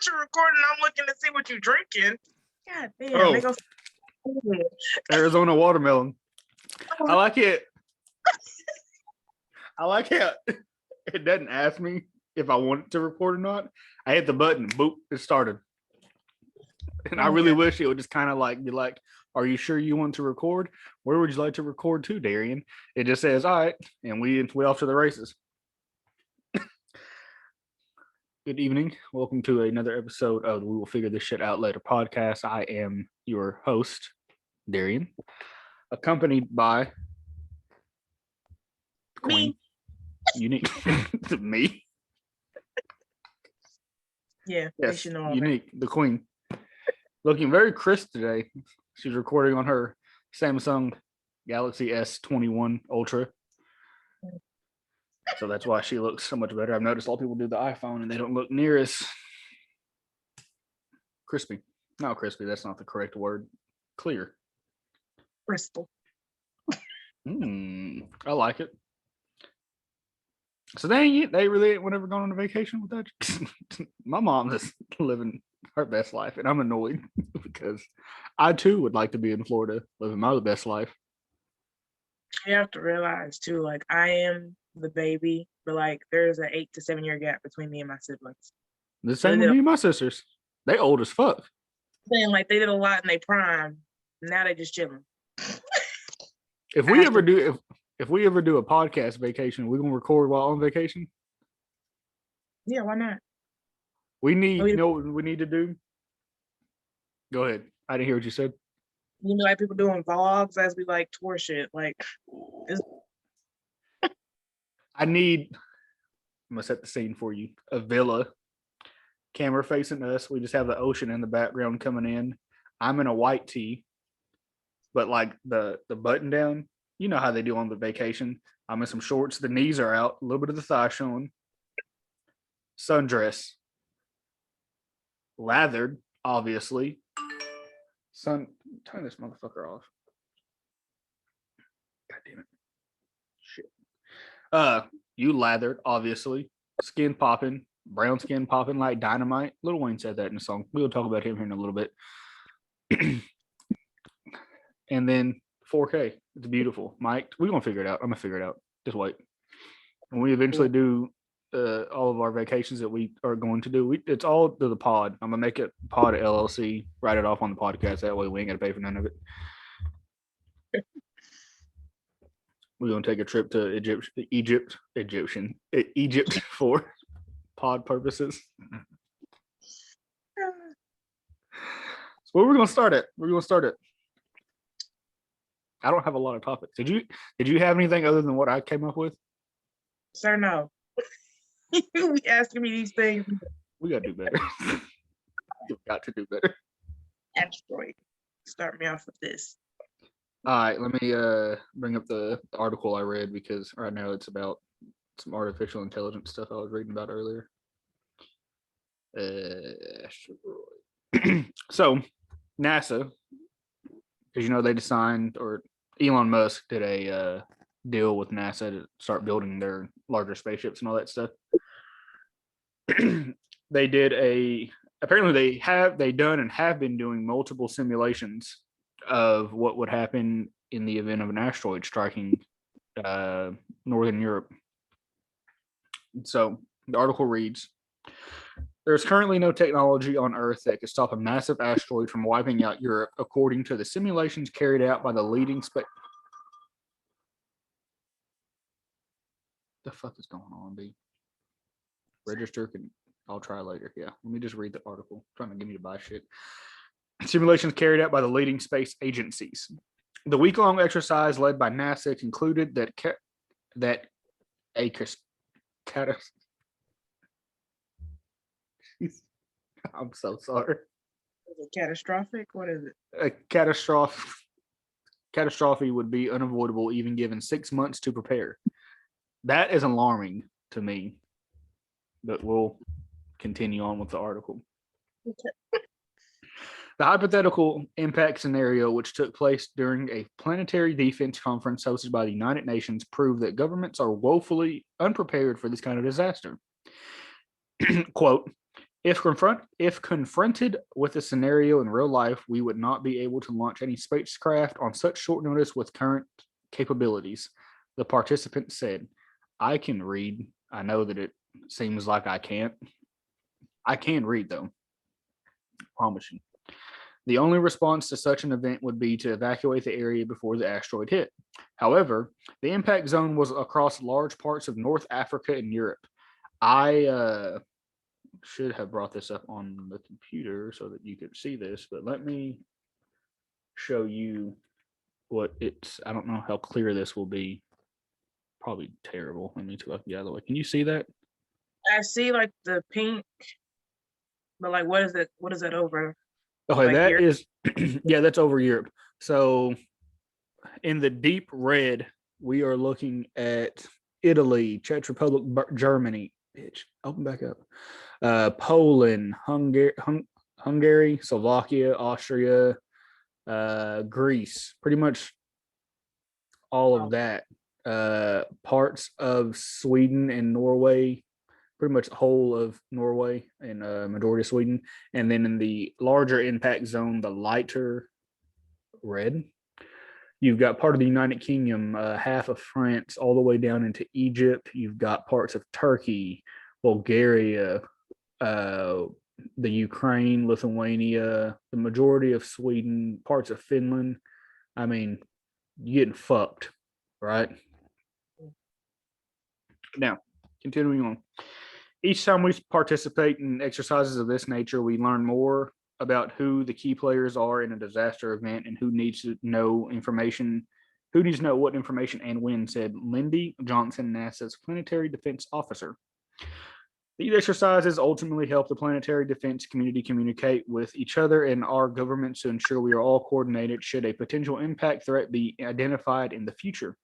thought you were recording. I'm looking to see what you're drinking. God damn. Oh. They go. Arizona watermelon. I like it. I like how it doesn't ask me if I want it to record or not. I hit the button, boop, it started. And I really wish it would just kind of like be like, are you sure you want to record? Where would you like to record to, Darion? It just says, all right, and we off to the races. Good evening. Welcome to another episode of the We Will Figure This Shit Out Later podcast. I am your host, Darion, accompanied by Queen. Unique. Me? Yeah. Yes, Unique, the Queen. Looking very crisp today. She's recording on her Samsung Galaxy S21 Ultra. So that's why she looks so much better. I've noticed a lot of people do the iPhone and they don't look near as crispy. Not crispy, that's not the correct word. Clear. Crystal. I like it. So they really ain't ever gone on a vacation with that. My mom's just living her best life, and I'm annoyed because I too would like to be in Florida living my best life. You have to realize too, like I am the baby, but like there's an 8 to 7 year gap between me and my siblings. The same with me and my sisters. They old as fuck. Saying like they did a lot in their prime. Now they just chilling. If we ever do a podcast vacation, we're gonna record while on vacation. Yeah, why not? We need, you know what we need to do? Go ahead. I didn't hear what you said. You know, like people doing vlogs as we like tour shit. Like, I'm gonna set the scene for you. A villa, camera facing us. We just have the ocean in the background coming in. I'm in a white tee, but like the button down. You know how they do on the vacation. I'm in some shorts. The knees are out. A little bit of the thigh showing. Sundress. Lathered, obviously. Turn this motherfucker off. God damn it. Shit. You lathered, obviously. Skin popping. Brown skin popping like dynamite. Lil Wayne said that in the song. We'll talk about him here in a little bit. And then 4K. It's beautiful. Mike, we're going to figure it out. I'm going to figure it out. Just wait. When we eventually do all of our vacations that we are going to do, it's all to the pod. I'm going to make it pod LLC, write it off on the podcast. That way we ain't got to pay for none of it. We're going to take a trip to Egypt for pod purposes. So where we're going to start it. I don't have a lot of topics. Did you have anything other than what I came up with? Sir, no. You asking me these things. We gotta do better. We've got to do better. Asteroid. Start me off with this. All right, let me bring up the article I read because right now it's about some artificial intelligence stuff I was reading about earlier. Asteroid. So NASA, because they signed, or Elon Musk did a deal with NASA to start building their larger spaceships and all that stuff. They done and have been doing multiple simulations of what would happen in the event of an asteroid striking Northern Europe. So the article reads, there's currently no technology on Earth that could stop a massive asteroid from wiping out Europe, according to the simulations carried out by the leading The fuck is going on, B? Register I'll try later. Yeah, let me just read the article. I'm trying to get me to buy shit. Simulations carried out by the leading space agencies. The week-long exercise led by NASA concluded that I'm so sorry. Is it catastrophic? What is it? A catastrophe would be unavoidable, even given 6 months to prepare. That is alarming to me, but we'll continue on with the article. Okay. The hypothetical impact scenario, which took place during a planetary defense conference hosted by the United Nations, proved that governments are woefully unprepared for this kind of disaster. Quote, If confronted with a scenario in real life, we would not be able to launch any spacecraft on such short notice with current capabilities. The participant said, I can read. I know that it seems like I can't. I can read though. I promise you. The only response to such an event would be to evacuate the area before the asteroid hit. However, the impact zone was across large parts of North Africa and Europe. I should have brought this up on the computer so that you could see this, but let me show you what it's. I don't know how clear this will be. Probably terrible. Let me look the other way. Can you see that? I see like the pink, but like what is it? What is that over? Okay, Like that here? is, yeah, that's over Europe. So in the deep red, we are looking at Italy, Czech Republic, Germany. Bitch, open back up. Poland, Hungary, Slovakia, Austria, Greece. Pretty much all of Oh, that. Parts of Sweden and Norway, pretty much the whole of Norway and majority of Sweden. And then in the larger impact zone, the lighter red, you've got part of the United Kingdom, half of France, all the way down into Egypt. You've got parts of Turkey, Bulgaria, the Ukraine, Lithuania, the majority of Sweden, parts of Finland. I mean, you're getting fucked, right? Now, continuing on. Each time we participate in exercises of this nature, we learn more about who the key players are in a disaster event and who needs to know what information and when, said Lindy Johnson, NASA's planetary defense officer. These exercises ultimately help the planetary defense community communicate with each other and our governments to ensure we are all coordinated should a potential impact threat be identified in the future.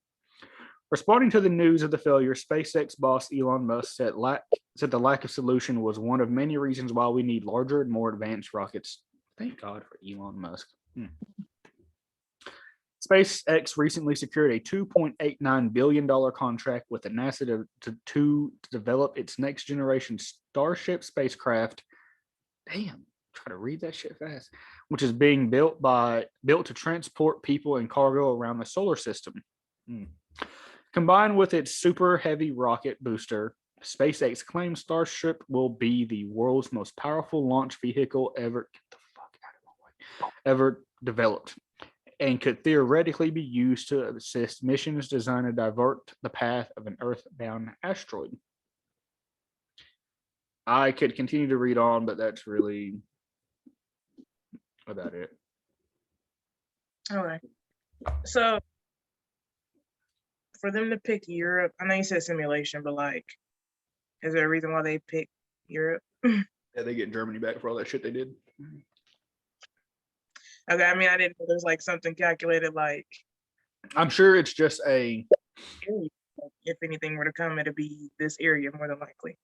Responding to the news of the failure, SpaceX boss Elon Musk said the lack of solution was one of many reasons why we need larger and more advanced rockets. Thank God for Elon Musk. SpaceX recently secured a $2.89 billion contract with the NASA to develop its next generation Starship spacecraft. Damn, try to read that shit fast. Which is being built to transport people and cargo around the solar system. Combined with its super heavy rocket booster, SpaceX claims Starship will be the world's most powerful launch vehicle ever developed, and could theoretically be used to assist missions designed to divert the path of an Earth-bound asteroid. I could continue to read on, but that's really about it. okay. So for them to pick Europe, I know you said simulation, but like, is there a reason why they picked Europe? Yeah, they get Germany back for all that shit they did. Okay, I mean, I didn't know there's like something calculated like. I'm sure it's just a. If anything were to come, it'd be this area more than likely.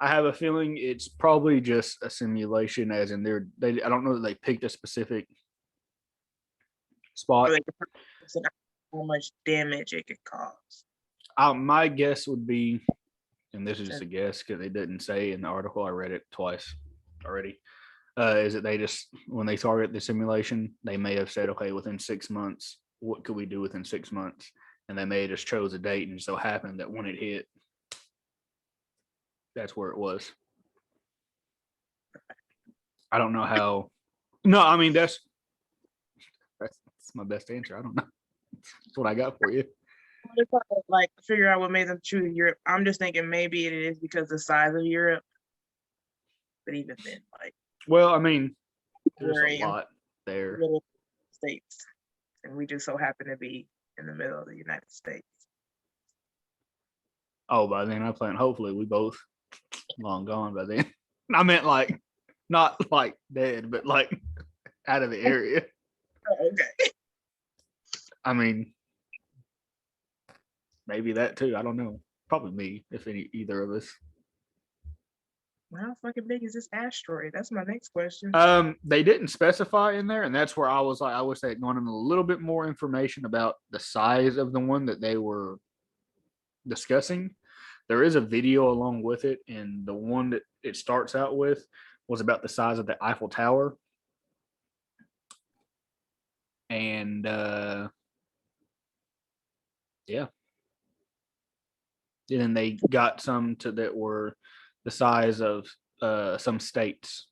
I have a feeling it's probably just a simulation, as in they. I don't know that they picked a specific spot. How much damage it could cause. My guess would be, and this is just a guess because it didn't say in the article. I read it twice already. Is that they just, when they target the simulation, they may have said, okay, within 6 months, what could we do within 6 months? And they may have just chose a date, and so happened that when it hit, that's where it was. I don't know how. No, I mean that's my best answer. I don't know. That's what I got for you. Like figure out what made them choose Europe. I'm just thinking maybe it is because the size of Europe. But even then, like. Well, I mean, there's a lot there. States, and we just so happen to be in the middle of the United States. Oh, by then I plan. Hopefully, we both long gone by then. I meant like, not like dead, but like out of the area. Oh, okay. I mean, maybe that too. I don't know. Probably me, if either of us. How fucking big is this asteroid? That's my next question. They didn't specify in there, and that's where I was like, I wish they had gone into a little bit more information about the size of the one that they were discussing. There is a video along with it, and the one that it starts out with was about the size of the Eiffel Tower. And yeah. And then they got some that were the size of some states.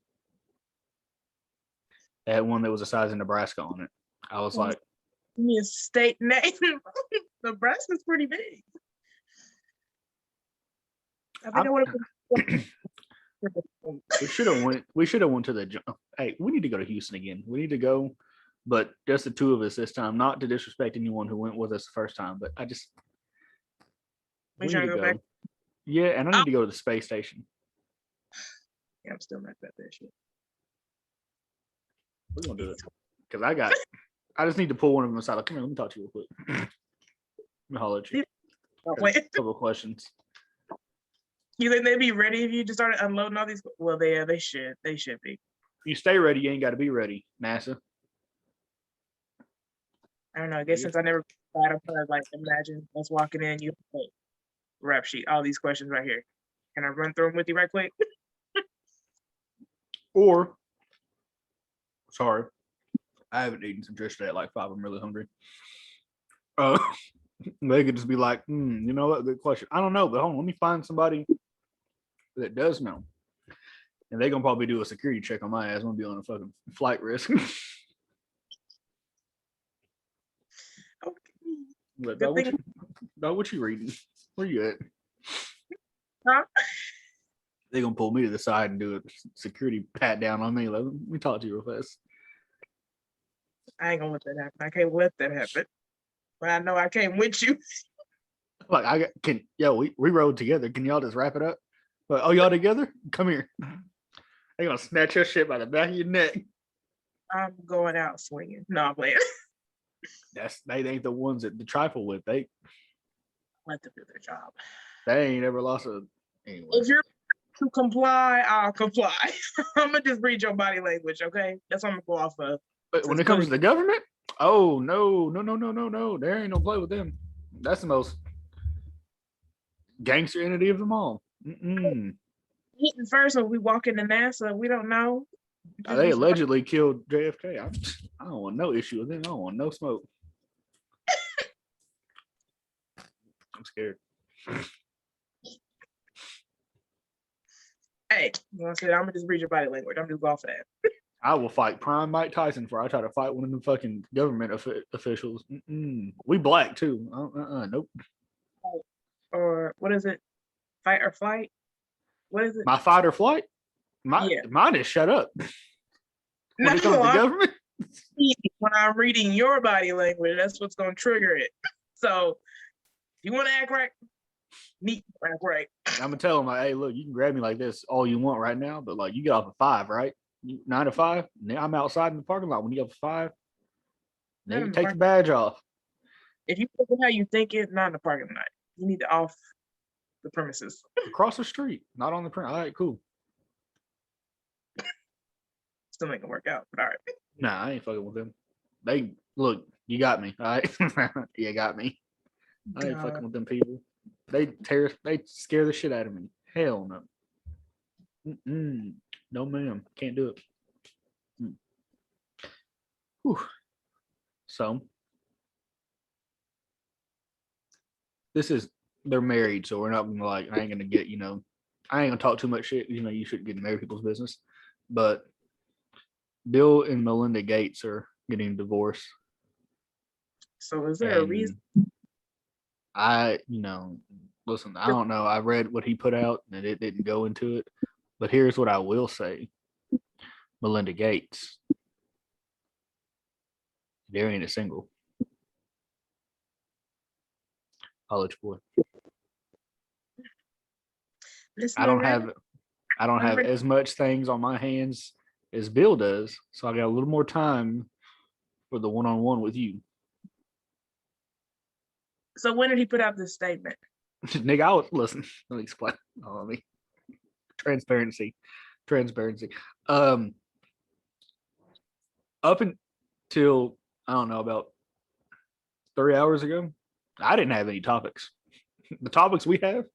They had one that was the size of Nebraska on it. I was like, give me a state name. Nebraska's pretty big. I think I would have. We should have went to the. Hey, we need to go to Houston again. We need to go, but just the two of us this time. Not to disrespect anyone who went with us the first time, but I just. We need to go back. Yeah, and I need to go to the space station. Yeah, I'm still not that shit. We're gonna do it because I just need to pull one of them aside. Like, come here, let me talk to you real quick. Let me holler at you. Wait. A couple of questions. You think they'd be ready if you just started unloading all these? Well, they should. They should be. You stay ready, you ain't got to be ready, NASA. I don't know. I guess since I never thought of her, like, imagine us walking in, you rap sheet, all these questions right here. Can I run through them with you right quick? Or, sorry, I haven't eaten since yesterday at like 5. I'm really hungry. They could just be like, you know what? Good question. I don't know, but hold on, let me find somebody that does know. And they're gonna probably do a security check on my ass. I'm gonna be on a fucking flight risk. Okay. What you reading? Where you at? Huh? They're gonna pull me to the side and do a security pat down on me. Let me talk to you real fast. I ain't gonna let that happen. I can't let that happen. But I know I came with you. Like we rode together. Can y'all just wrap it up? But oh, y'all together? Come here. They're gonna snatch your shit by the back of your neck. I'm going out swinging. No, I'm playing. They ain't the ones that the trifle with. They let them do their job. They ain't ever lost a. Anyway. If you're to comply, I'll comply. I'm gonna just read your body language, okay? That's what I'm gonna go off of. But when it comes to the government, oh no. There ain't no play with them. That's the most gangster entity of them all. Eating first, when we walk into NASA, we don't know. They allegedly killed JFK. I don't want no issue with them. I don't want no smoke. I'm scared. Hey, you know what I'm gonna just read your body language. I'm just going for that. I will fight prime Mike Tyson before I try to fight one of them fucking government officials. We black too. Nope. Or what is it? Fight or flight? What is it? My fight or flight? Mine is shut up. When it comes to government? When I'm reading your body language, that's what's going to trigger it. So if you want to act right, act right. I'm going to tell them, like, hey, look, you can grab me like this all you want right now, but like you get off at 5, right? 9 to 5? I'm outside in the parking lot when you get up at 5. Then you take the badge off. If you think how you think it, not in the parking lot. You need to off the premises. Across the street, not on the print. All right, cool. Still ain't gonna work out, but all right. Nah, I ain't fucking with them. They look, you got me. All right. You got me. I ain't fucking with them people. They scare the shit out of me. Hell no. No, ma'am. Can't do it. Whew. So they're married, so we're not gonna I ain't gonna get, I ain't gonna talk too much shit. You shouldn't get in married people's business. But Bill and Melinda Gates are getting divorced. So is there a reason? Listen, I don't know. I read what he put out and it didn't go into it. But here's what I will say. Melinda Gates. Darion is single. College boy. I don't have as much things on my hands as Bill does, so I got a little more time for the one-on-one with you. So when did he put out this statement? Nigga, listen. Let me explain. Transparency. Up until I don't know about 3 hours ago, I didn't have any topics. The topics we have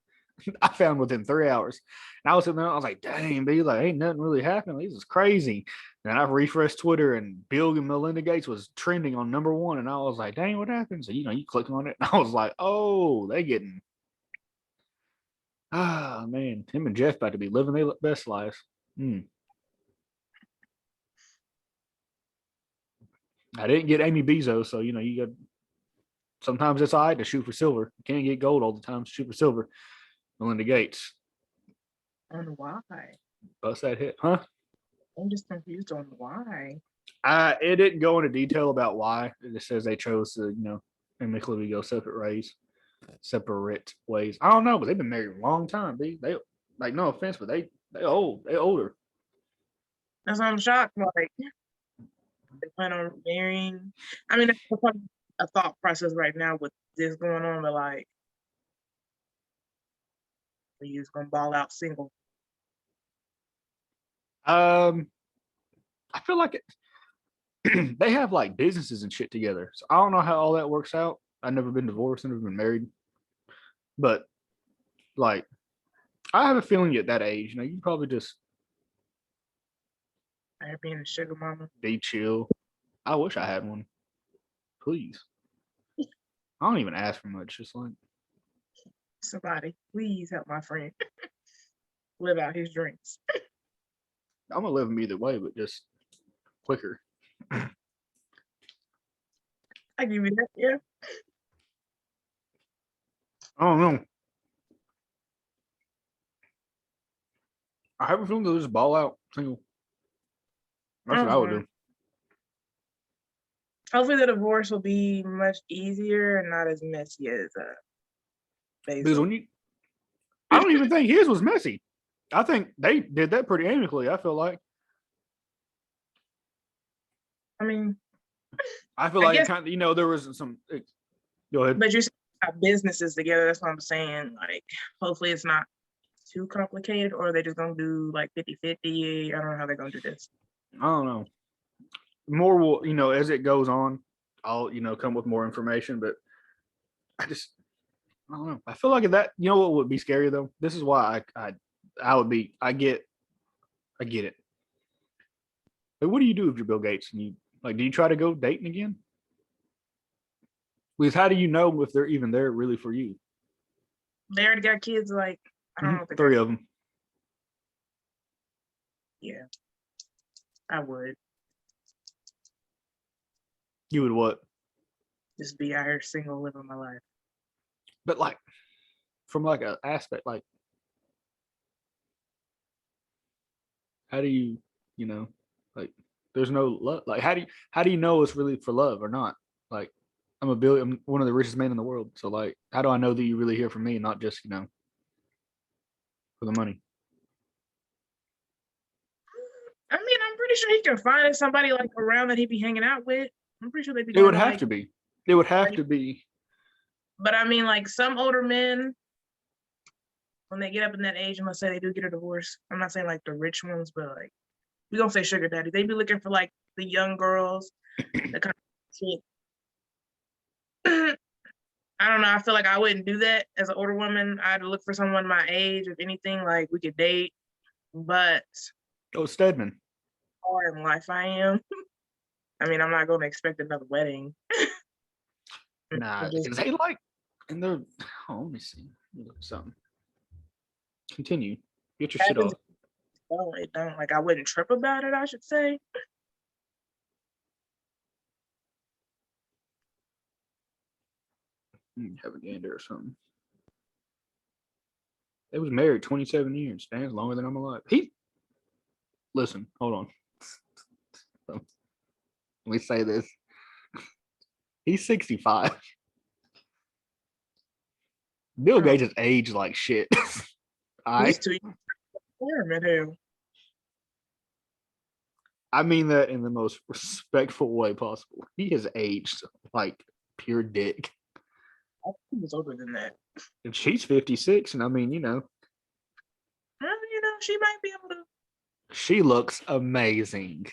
I found within 3 hours. And I was sitting there, I was like, dang, B, like, ain't nothing really happening. This is crazy. And I refreshed Twitter and Bill Melinda Gates was trending on #1. And I was like, dang, what happened? So, you click on it. And I was like, oh, they getting, man, him and Jeff about to be living their best lives. I didn't get Amy Bezos. So, you got, sometimes it's all right to shoot for silver. You can't get gold all the time. Shoot for silver. Melinda Gates. On why? Bust that hit, huh? I'm just confused on why. It didn't go into detail about why. It just says they chose to, amicably go separate ways. I don't know, but they've been married a long time. They like, no offense, but they old. They older. That's why I'm shocked. Like, they plan on marrying. I mean, that's a thought process right now with this going on, but like, you're just gonna ball out single. I feel like they have like businesses and shit together. So I don't know how all that works out. I've never been divorced, never been married. But like, I have a feeling at that age, you probably just being a sugar mama. Be chill. I wish I had one. Please. I don't even ask for much. Just like, somebody, please help my friend live out his dreams. I'm gonna live them either way, but just quicker. I give you that, yeah. I don't know. I have a feeling they'll just ball out single. That's what I would do. Hopefully the divorce will be much easier and not as messy as because I don't even think his was messy. I think they did that pretty amicably. I feel like. I mean, I feel like it kind of, there was some. Go ahead. But you're got businesses together. That's what I'm saying. Like, hopefully it's not too complicated, or they're just gonna do like 50-50. I don't know how they're gonna do this. I don't know. More will, as it goes on, I'll, come with more information. But I don't know. I feel like that. You know what would be scary though? This is why I would be. I get it. But what do you do if you're Bill Gates and you do you try to go dating again? Because how do you know if they're even there really for you? They already got kids. Like, I don't know. 3 of them. Yeah, I would. You would what? Just be out here single, living my life. But like, from like an aspect, like, how do you, like, there's no love. Like, how do you know it's really for love or not? Like, I'm one of the richest men in the world. So like, how do I know that you really here for me, not just, for the money? I mean, I'm pretty sure he can find somebody like around that he'd be hanging out with. I'm pretty sure they'd be. It would have to be. It would have to be. But I mean, like, some older men, when they get up in that age, and let's say they do get a divorce, I'm not saying like the rich ones, but like, we don't say sugar daddy. They be looking for like the young girls, the kind of shit. I don't know. I feel like I wouldn't do that as an older woman. I'd look for someone my age, if anything, like we could date. But Stedman. Far in life I am. I mean, I'm not going to expect another wedding. Nah, because they like, and they're. Oh, let me see. Something. Continue. Get your shit off. No, it don't. Like, I wouldn't trip about it, I should say. Have a gander or something. They was married 27 years. That's longer than I'm alive. Listen, hold on. Let me say this. He's 65. Bill Gates has aged like shit. He's too young. I mean that in the most respectful way possible. He has aged like pure dick. I think he was older than that. And she's 56, and I mean, she might be able to. She looks amazing.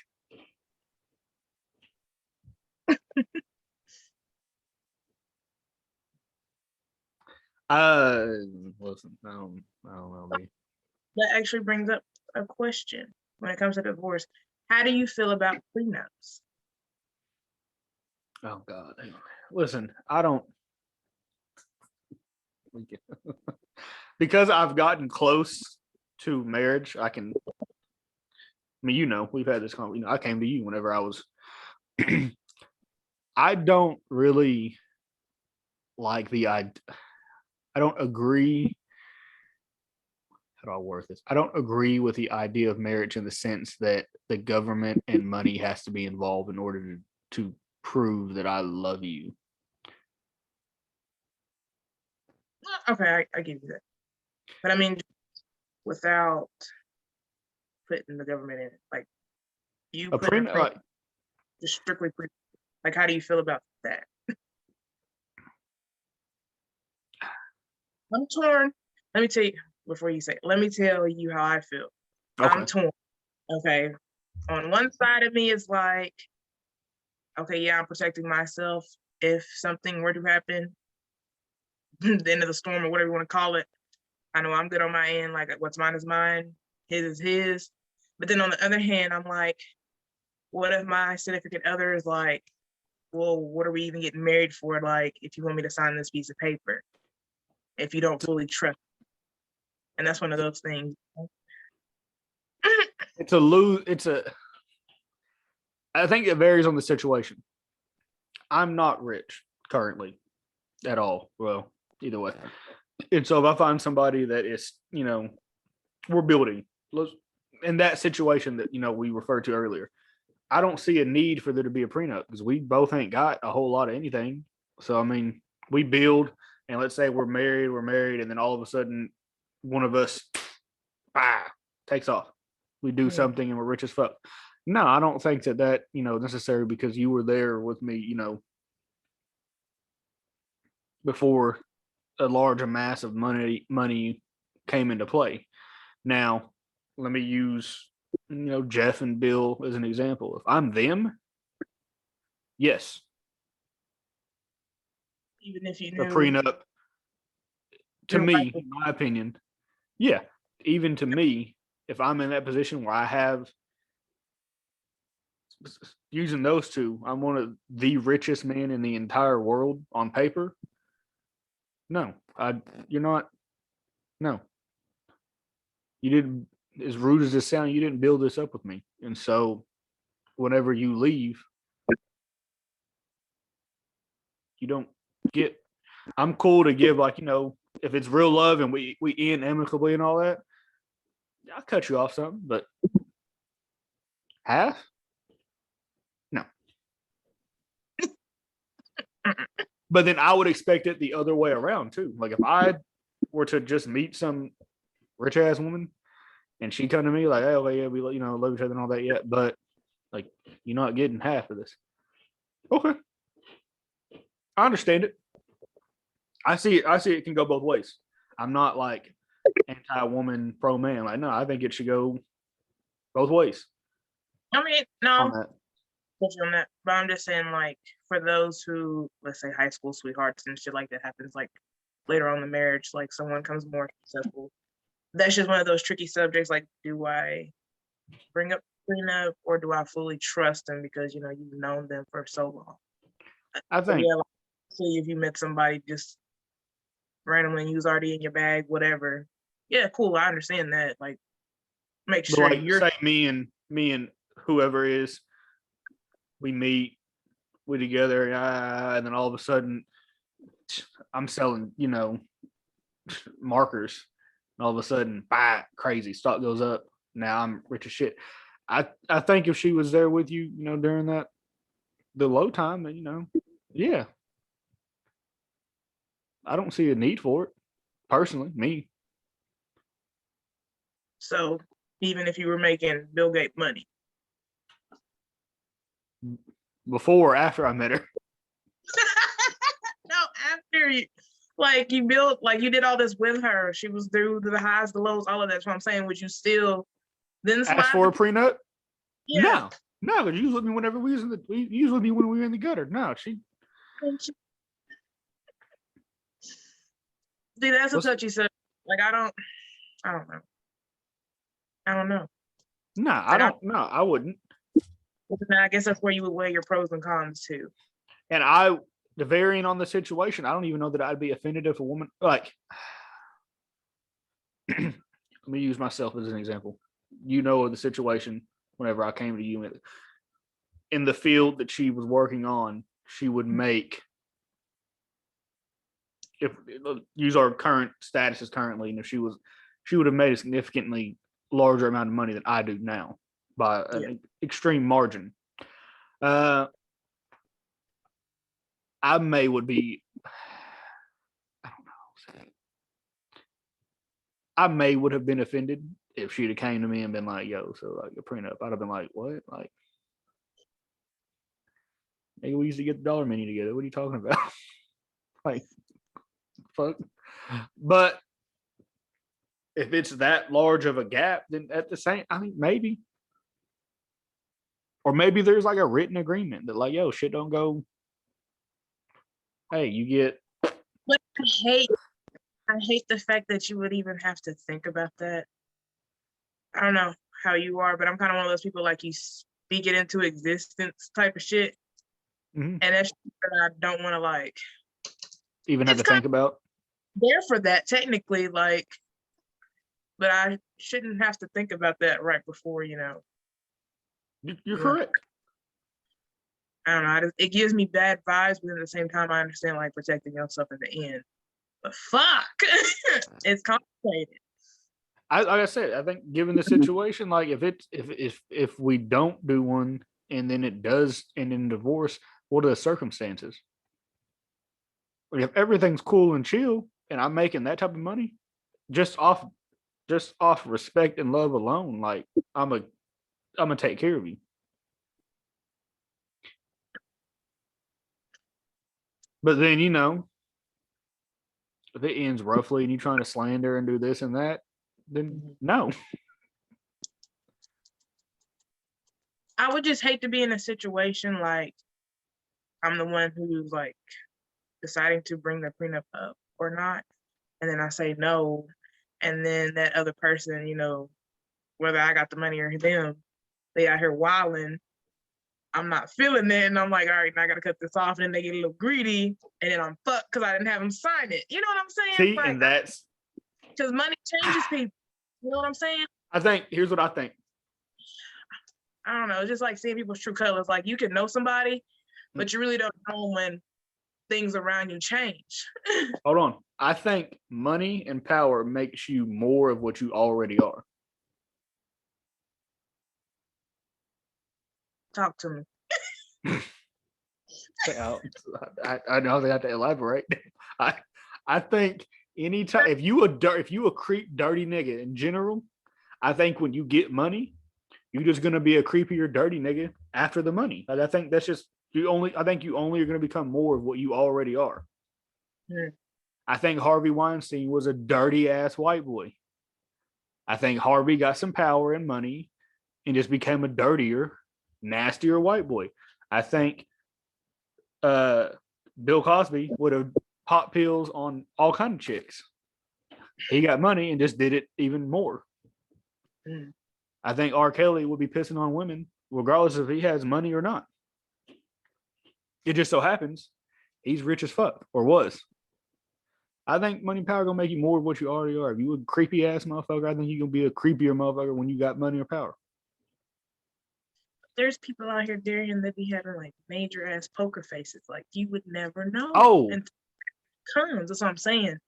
Listen, I don't know, B. That actually brings up a question when it comes to divorce. How do you feel about prenups? Oh God, listen, I don't. Because I've gotten close to marriage. I can. I mean, we've had this conversation. I came to you whenever I was. I don't really like the idea. I don't agree. How do I word this? I don't agree with the idea of marriage in the sense that the government and money has to be involved in order to prove that I love you. Okay, I give you that. But I mean, without putting the government in it, like you A putting a prenup, just strictly like, how do you feel about that? I'm torn. Let me tell you before you say. Let me tell you how I feel. I'm okay. torn. Okay, on one side of me is like, okay, yeah, I'm protecting myself if something were to happen, the end of the storm or whatever you want to call it. I know I'm good on my end. Like, what's mine is mine, his is his. But then on the other hand, I'm like, what if my significant other is like, well, what are we even getting married for? Like, if you want me to sign this piece of paper, if you don't fully trust. And that's one of those things. It's a lose. I think it varies on the situation. I'm not rich currently at all. Well, either way. And so if I find somebody that is, we're building in that situation that, we referred to earlier, I don't see a need for there to be a prenup because we both ain't got a whole lot of anything. So, I mean, we build and let's say we're married. And then all of a sudden one of us takes off. We do something and we're rich as fuck. No, I don't think that, necessary because you were there with me, before a large mass of money came into play. Now, let me use Jeff and Bill as an example. If I'm them, yes, Even if you a knew prenup. To your me, wife. in my opinion, yeah. Even to me, if I'm in that position where I have using those two, I'm one of the richest men in the entire world on paper. No, you're not. No, you didn't. As rude as this sounds, you didn't build this up with me, and so whenever you leave, you don't get. I'm cool to give if it's real love and we end amicably and all that. I'll cut you off something, but half, no. But then I would expect it the other way around too. Like if I were to just meet some rich ass woman and she come to me like, hey, okay, yeah, we love each other and all that, yeah, but like you're not getting half of this. Okay, I understand it. I see it can go both ways. I'm not like anti-woman, pro-man. Like, no, I think it should go both ways I mean, on no, that. on that. But I'm just saying, like, for those who, let's say, high school sweethearts and shit like that happens, like later on in the marriage, like someone comes more successful. That's just one of those tricky subjects. Like, do I bring up prenup or do I fully trust them because you've known them for so long? I think, Yeah, like, see if you met somebody just randomly and he was already in your bag, whatever. Yeah, cool. I understand that. Like, make but sure like, you're. say me and whoever is, we meet, we together, and then all of a sudden, I'm selling, markers. And all of a sudden, crazy stock goes up. Now I'm rich as shit. I think if she was there with you, during the low time, then yeah, I don't see a need for it personally. Me, So even if you were making Bill Gates money. before or after I met her. No, after you built, like you did all this with her. She was through the highs, the lows, all of that. That's what I'm saying. Would you still then Ask slide? for a prenup? Yeah. No, because you was with me whenever we used with me when we were in the gutter. No, she. See, that's a What's- touchy subject. Like I don't know. I don't know. Nah, I don't. No, I wouldn't. I guess that's where you would weigh your pros and cons too. And the varying on the situation, I don't even know that I'd be offended if a woman like. Let me use myself as an example. You know the situation. Whenever I came to you in the field that she was working on, she would make. If use our current statuses currently, and if she would have made a significantly larger amount of money than I do now by an extreme margin. I would be, I don't know. I would have been offended if she'd have came to me and been like, "Yo, so like a prenup." I'd have been like, "What? Like, hey, we used to get the dollar menu together. What are you talking about?" Like, fuck. But if it's that large of a gap, then at the same, I mean, maybe. Or maybe there's like a written agreement that like, yo, shit don't go. Hey, you get. But I hate the fact that you would even have to think about that. I don't know how you are, but I'm kind of one of those people like you speak it into existence type of shit. Mhm. And that's that I don't want to like Even have to think about. There for that technically, like, but I shouldn't have to think about that right before, You're Yeah. correct. I don't know. It gives me bad vibes, but at the same time, I understand like protecting yourself at the end. But fuck, it's complicated. Like I said, I think given the situation, like if we don't do one and then it does end in divorce, what are the circumstances? Like if everything's cool and chill and I'm making that type of money, just off respect and love alone, like I'm gonna take care of you. But then if it ends roughly and you're trying to slander and do this and that, then no. I would just hate to be in a situation like I'm the one who's like deciding to bring the prenup up or not, and then I say no, and then that other person, whether I got the money or them, they out here wilding. I'm not feeling it, and I'm like, all right, now I gotta cut this off, and then they get a little greedy, and then I'm fucked because I didn't have them sign it. You know what I'm saying? See, like, and that's because money changes people. You know what I'm saying? I think here's what I think. I don't know. It's just like seeing people's true colors. Like you can know somebody, but you really don't know when things around you change. Hold on. I think money and power makes you more of what you already are. Talk to me. I know they have to elaborate. I think anytime if you a creep dirty nigga in general, I think when you get money, you're just gonna be a creepier dirty nigga after the money. Like I think that's just I think you only are gonna become more of what you already are. Hmm. I think Harvey Weinstein was a dirty ass white boy. I think Harvey got some power and money and just became a dirtier, nastier white boy. I think Bill Cosby would have popped pills on all kinds of chicks. He got money and just did it even more. Hmm. I think R. Kelly would be pissing on women regardless if he has money or not. It just so happens he's rich as fuck or was. I think money and power gonna make you more of what you already are. If you a creepy ass motherfucker, I think you're gonna be a creepier motherfucker when you got money or power. There's people out here, Darion, that be having like major ass poker faces. Like you would never know. Oh, and comes. That's what I'm saying.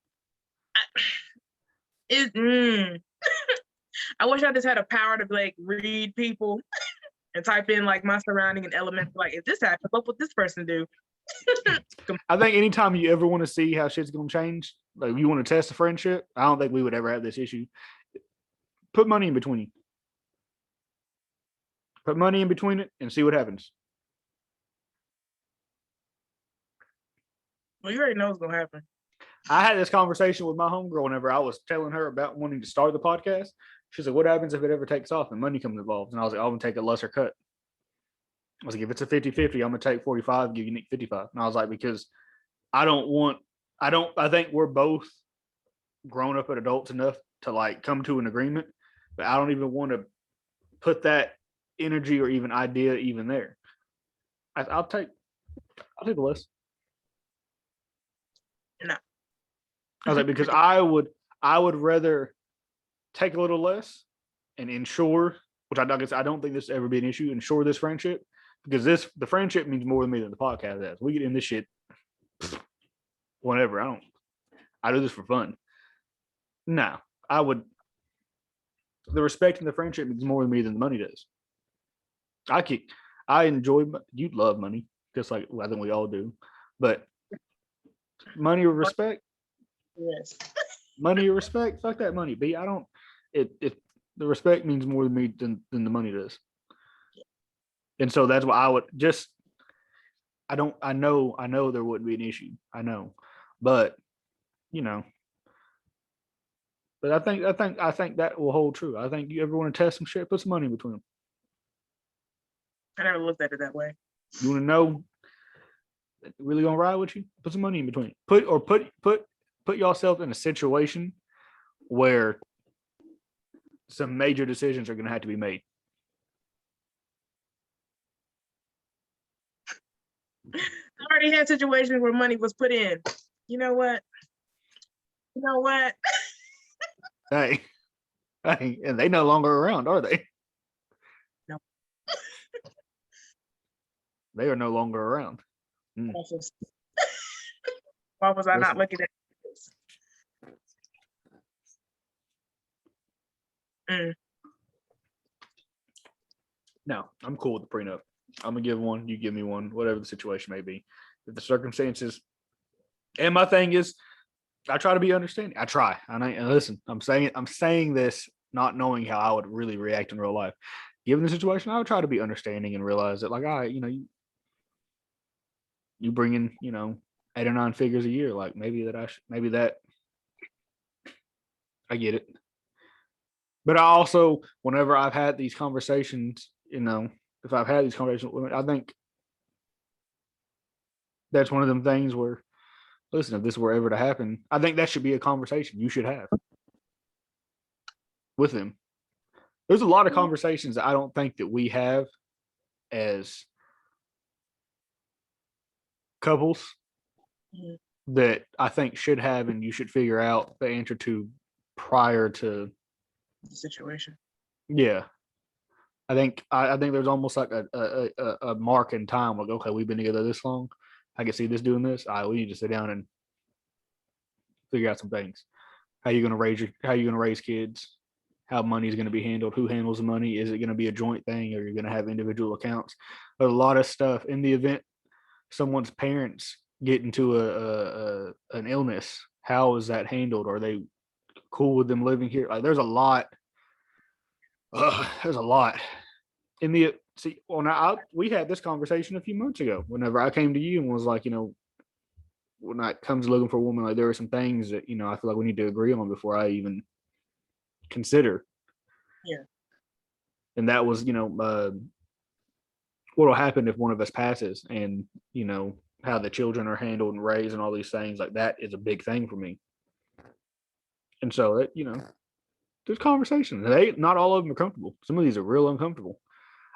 I wish I just had a power to like read people and type in like my surrounding and elements. Like if this happens, what would this person do? I think anytime you ever want to see how shit's gonna change, like you want to test a friendship, I don't think we would ever have this issue. Put money in between you. Put money in between it and see what happens. Well, you already know what's gonna happen. I had this conversation with my homegirl whenever I was telling her about wanting to start the podcast. She said, "What happens if it ever takes off and money comes involved?" And I was like, "I'm gonna take a lesser cut." I was like, "If it's a 50-50, I'm gonna take 45, give you Nick 55." And I was like, because I think we're both grown up and adults enough to like come to an agreement, but I don't even want to put that energy or even idea even there. I'll take less. No. I was like, because I would rather take a little less and ensure, which I don't think this will ever be an issue, ensure this friendship, because the friendship means more to me than the podcast has. We get in this shit whenever. I do this for fun. No, the respect and the friendship means more to me than the money does. I enjoy, you love money, just like I think we all do, but money or respect, Yes. money or respect, fuck that money. B, I don't, it the respect means more to me than the money does. And so that's why I would just, I know there wouldn't be an issue. I know, but you know, but I think that will hold true. I think you ever want to test some shit, put some money in between them. I never looked at it that way. You want to know that really gonna ride with you? Put some money in between. Put yourself in a situation where some major decisions are gonna have to be made. I already had situations where money was put in. You know what? Hey, and they no longer around, are they? No. They are no longer around. Why was I not looking at this? No, I'm cool with the prenup. I'm gonna give one, you give me one, whatever the situation may be. If the circumstances, and my thing is, I try to be understanding. I try. And listen, I'm saying this not knowing how I would really react in real life. Given the situation, I would try to be understanding and realize that, like, you bring in, 8 or 9 figures a year. Like maybe that I get it. But I also, whenever I've had these conversations, if I've had these conversations with women, I think that's one of them things where, listen, if this were ever to happen, I think that should be a conversation you should have with them. There's a lot of conversations that I don't think that we have as couples that I think should have, and you should figure out the answer to prior to the situation. Yeah. I think there's almost like a mark in time, like, okay, we've been together this long. I can see this doing this. We need to sit down and figure out some things. How you gonna raise kids? How money is going to be handled? Who handles the money? Is it going to be a joint thing, or you're going to have individual accounts? There's a lot of stuff in the event someone's parents get into an illness. How is that handled? Are they cool with them living here? Like, there's a lot. There's a lot. We had this conversation a few months ago. Whenever I came to you and was like, when I comes looking for a woman, like, there are some things that I feel like we need to agree on before I even consider. Yeah. And that was, what will happen if one of us passes, and how the children are handled and raised and all these things. Like, that is a big thing for me. And so there's conversations. Not all of them are comfortable. Some of these are real uncomfortable.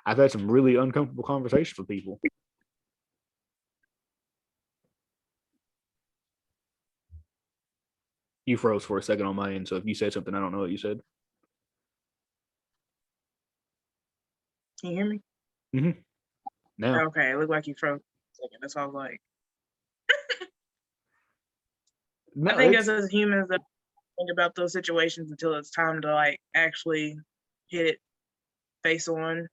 I've had some really uncomfortable conversations with people. You froze for a second on my end, so if you said something, I don't know what you said. Can you hear me? Mm-hmm. Now. Okay, it looked like you froze. That's all I was like. No, I think as humans, that think about those situations until it's time to like actually hit it face on,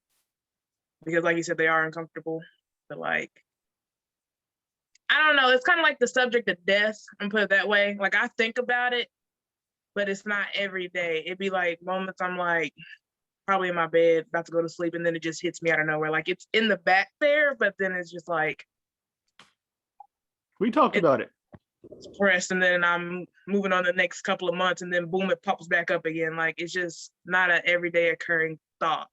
because like you said, they are uncomfortable. But like, I don't know, it's kind of like the subject of death, and put it that way. Like, I think about it, but it's not every day. It'd be like moments I'm like probably in my bed about to go to sleep, and then it just hits me out of nowhere. Like, it's in the back there, but then it's just like, we talked about it. It's pressed, and then I'm moving on the next couple of months, and then boom, it pops back up again. Like, it's just not an everyday occurring thought.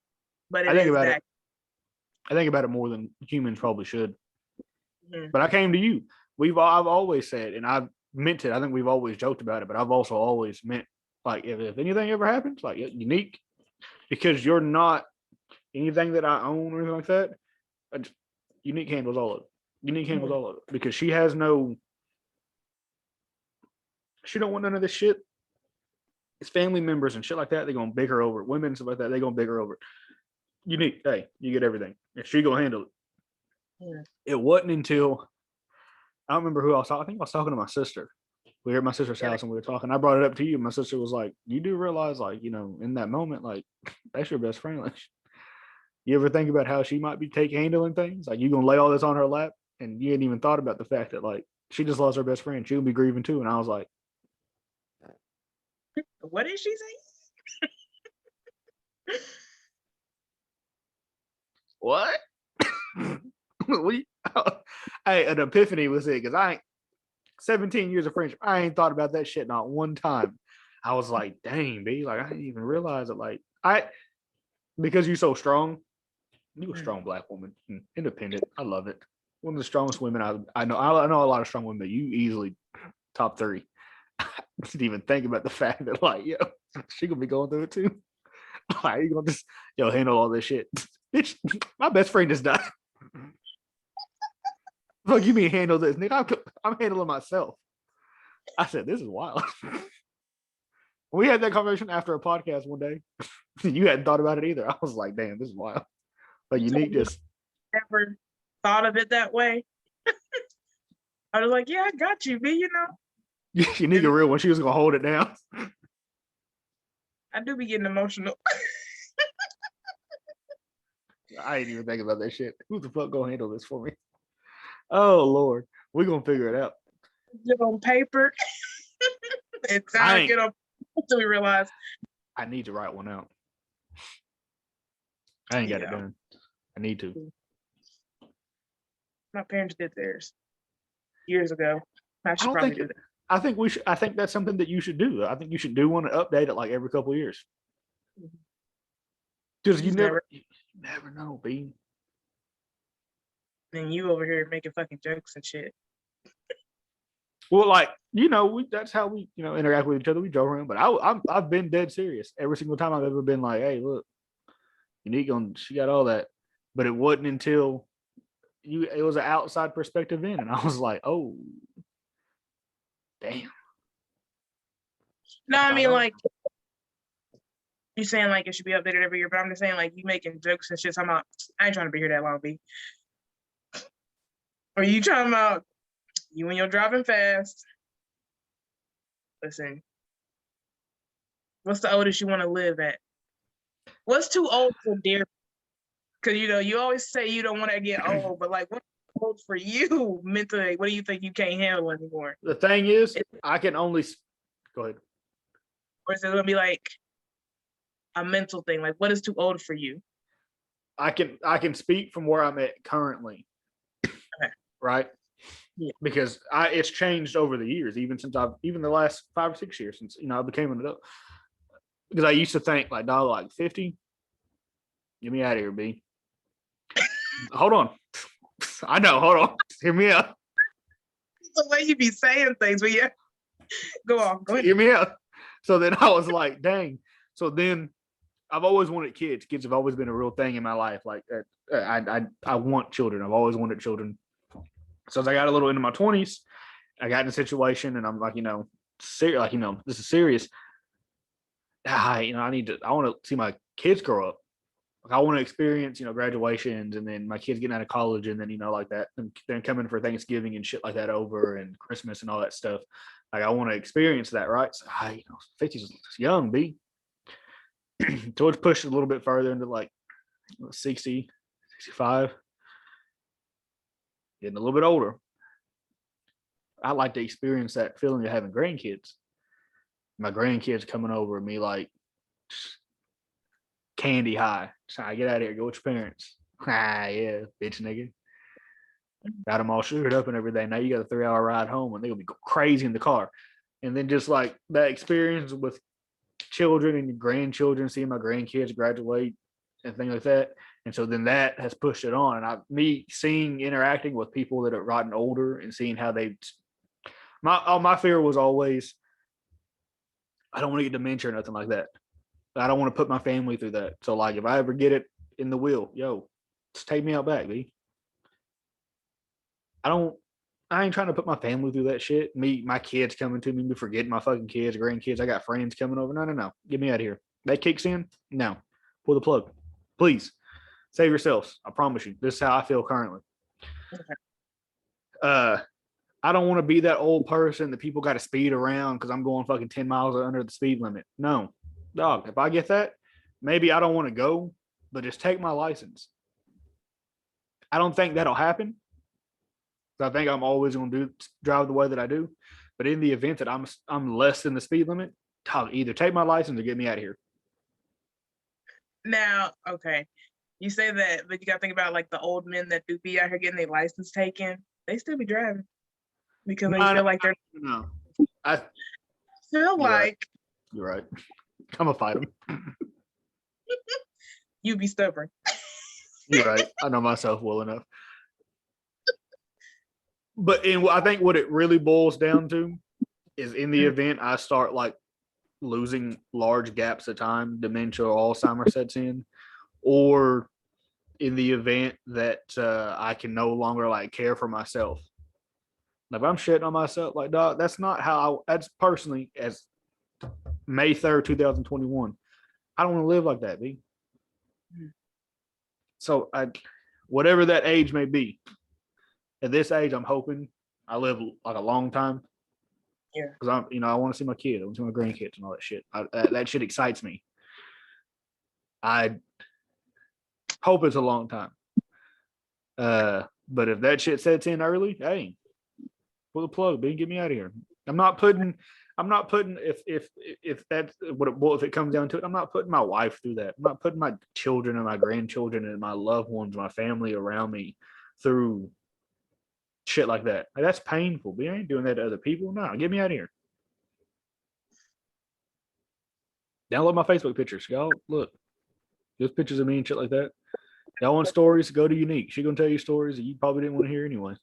But I think about it more than humans probably should. Mm-hmm. But I came to you. I've always said, and meant it. I think we've always joked about it, but I've also always meant like if anything ever happens, like unique, because you're not anything that I own or anything like that. Unique handles all of it. Unique handles all of it because she has no. She don't want none of this shit. It's family members and shit like that. They're gonna big her over it. Women and stuff like that. They're gonna big her over it. Unique, hey, you get everything. And she gonna handle it. Yeah. It wasn't until I don't remember who I was talking. I think I was talking to my sister. We were at my sister's house and we were talking. I brought it up to you. My sister was like, "You do realize, like, in that moment, like, that's your best friend. Like, you ever think about how she might be handling things? Like, you gonna lay all this on her lap, and you ain't even thought about the fact that like she just lost her best friend. She'll be grieving too." And I was like, "What did she say?" What? Hey, an epiphany was it because I ain't 17 years of friendship. I ain't thought about that shit not one time. I was like, dang, B, like I didn't even realize it. Like because you're so strong, you a strong black woman, independent. I love it. One of the strongest women I know. I know a lot of strong women, but you easily top 3. I didn't even think about the fact that like, yo, she gonna be going through it too. Like, you gonna just handle all this shit. Bitch, my best friend just died. Fuck you mean handle this, nigga? I'm handling myself. I said, this is wild. We had that conversation after a podcast one day. You hadn't thought about it either. I was like, damn, this is wild. Like Unique just never thought of it that way. I was like, yeah, I got you, B, Unique a real one. She was gonna hold it down. I do be getting emotional. I ain't even thinking about that shit. Who the fuck gonna handle this for me? Oh Lord, we're gonna figure it out. Get on paper. It's time to get on. Until we realize I need to write one out. I ain't got it done. I need to. My parents did theirs years ago. I should probably do that. I think we should. I think that's something that you should do. I think you should do one and update it like every couple of years. Because you never know, B. And you over here making fucking jokes and shit. Well, like that's how we interact with each other. We joke around, but I've been dead serious every single time I've ever been like, hey, look, she got all that, but it wasn't until it was an outside perspective in, and I was like, oh, damn. No, I mean like you saying like it should be updated every year, but I'm just saying like you making jokes and shit. I'm out. I ain't trying to be here that long, B. Or you talking about you when you're driving fast? Listen, what's the oldest you want to live at? What's too old for dear? Because you always say you don't want to get old, but like what's old for you mentally? What do you think you can't handle anymore? The thing is, I can only go ahead. Or is it gonna be like a mental thing? Like what is too old for you? I can speak from where I'm at currently. Okay. Right? Yeah. Because it's changed over the years, even the last 5 or 6 years since I became an adult. Because I used to think like, dog, like 50, get me out of here, B. Hold on. I know, hold on. Hear me out. It's the way you be saying things, but yeah. Go on, go ahead. Hear me out. So then I was like, dang. So then I've always wanted kids. Kids have always been a real thing in my life. Like I want children. I've always wanted children. So as I got a little into my 20s, I got in a situation and I'm like, this is serious. I want to see my kids grow up. Like I want to experience, graduations and then my kids getting out of college and then, like that, and then coming for Thanksgiving and shit like that over and Christmas and all that stuff. Like I want to experience that, right? So 50 is young, B. So it's pushed a little bit further into like 60, 65. Getting a little bit older. I like to experience that feeling of having grandkids. My grandkids coming over and me like candy high. So I get out of here, go with your parents. Yeah, bitch nigga. Got them all sugared up and everything. Now you got a 3-hour ride home and they're gonna be crazy in the car. And then just like that experience with children and grandchildren, seeing my grandkids graduate and things like that. And so then that has pushed it on. And interacting with people that are gotten older and seeing how they My fear was always, I don't want to get dementia or nothing like that. I don't want to put my family through that. So like, if I ever get it in the will, yo, just take me out back, B. I ain't trying to put my family through that shit. My kids coming to me forgetting my fucking kids, grandkids. I got friends coming over. No. Get me out of here. That kicks in. No. Pull the plug. Please. Save yourselves. I promise you. This is how I feel currently. I don't want to be that old person that people got to speed around because I'm going fucking 10 miles under the speed limit. No. Dog, if I get that, maybe I don't want to go, but just take my license. I don't think that'll happen. I think I'm always going to drive the way that I do. But in the event that I'm less than the speed limit, either take my license or get me out of here. Now, okay, you say that, but you got to think about like the old men that do be out here getting their license taken. They still be driving because they feel like they're. No, I feel like you're right. I'm gonna fight them. You be stubborn. You're right. I know myself well enough. But I think what it really boils down to is in the event I start like losing large gaps of time, dementia or Alzheimer's sets in, or in the event that I can no longer like care for myself. Like if I'm shitting on myself, like dog, that's not how that's personally as May 3rd, 2021. I don't want to live like that, B. So whatever that age may be, at this age, I'm hoping I live like a long time. Yeah. Because I want to see my kids, I want to see my grandkids and all that shit. That shit excites me. I hope it's a long time. But if that shit sets in early, hey, pull the plug, B, get me out of here. I'm not putting if that's what if it comes down to it, I'm not putting my wife through that. I'm not putting my children and my grandchildren and my loved ones, my family around me through shit like that. Like, that's painful. We ain't doing that to other people. No, get me out of here. Download my Facebook pictures. Y'all look. There's pictures of me and shit like that. Y'all want stories? Go to Unique. She gonna tell you stories that you probably didn't want to hear anyway.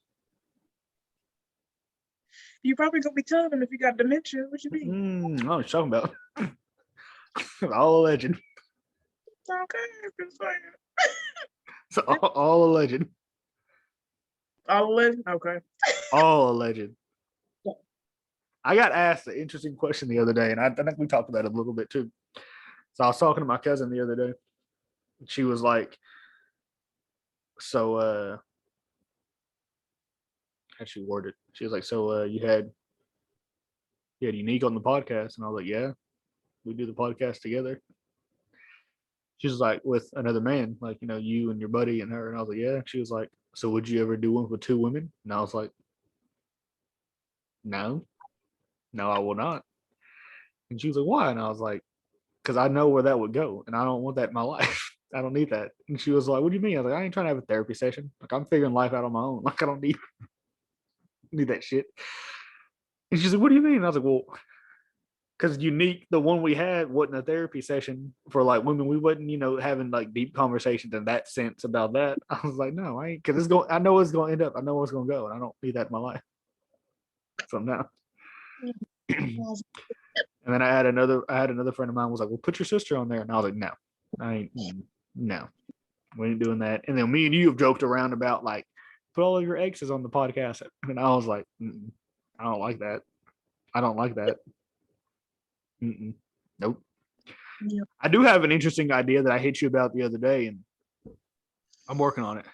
You probably gonna be telling them if you got dementia. What you mean? I know what you're talking about. All alleged. Okay, just saying. So all alleged. All alleged. Okay. All alleged. I got asked an interesting question the other day, and I think we talked about it a little bit too. So I was talking to my cousin the other day. She was like, so how'd she word it? She was like, so you had Unique on the podcast, and I was like, yeah, we do the podcast together. She was like, with another man, like, you and your buddy and her. And I was like, yeah. She was like, so would you ever do one with two women? And I was like, no, I will not. And she was like, why? And I was like, because I know where that would go, and I don't want that in my life. I don't need that. And she was like, what do you mean? I was like, I ain't trying to have a therapy session. Like, I'm figuring life out on my own. Like, I don't need that shit. And she's like, what do you mean? And I was like, well, because Unique, the one we had wasn't a therapy session for like women. We wasn't, having like deep conversations in that sense about that. I was like, no, I ain't, because I know it's going to end up. I know where it's going to go, and I don't need that in my life. So no. And then I had another friend of mine was like, well, put your sister on there. And I was like, no, no, we ain't doing that. And then me and you have joked around about like, put all of your exes on the podcast. And I was like, I don't like that. I don't like that. Nope. Yep. I do have an interesting idea that I hit you about the other day, and I'm working on it.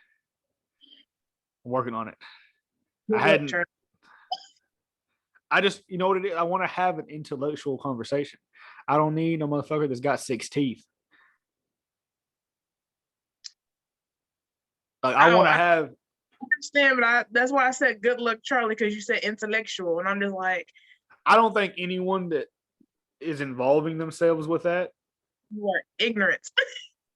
I just, you know what it is? I want to have an intellectual conversation. I don't need a motherfucker that's got 6 teeth. Like, I want to have. I understand, but that's why I said good luck, Charlie, because you said intellectual, and I'm just like, I don't think anyone that is involving themselves with that, what, ignorance,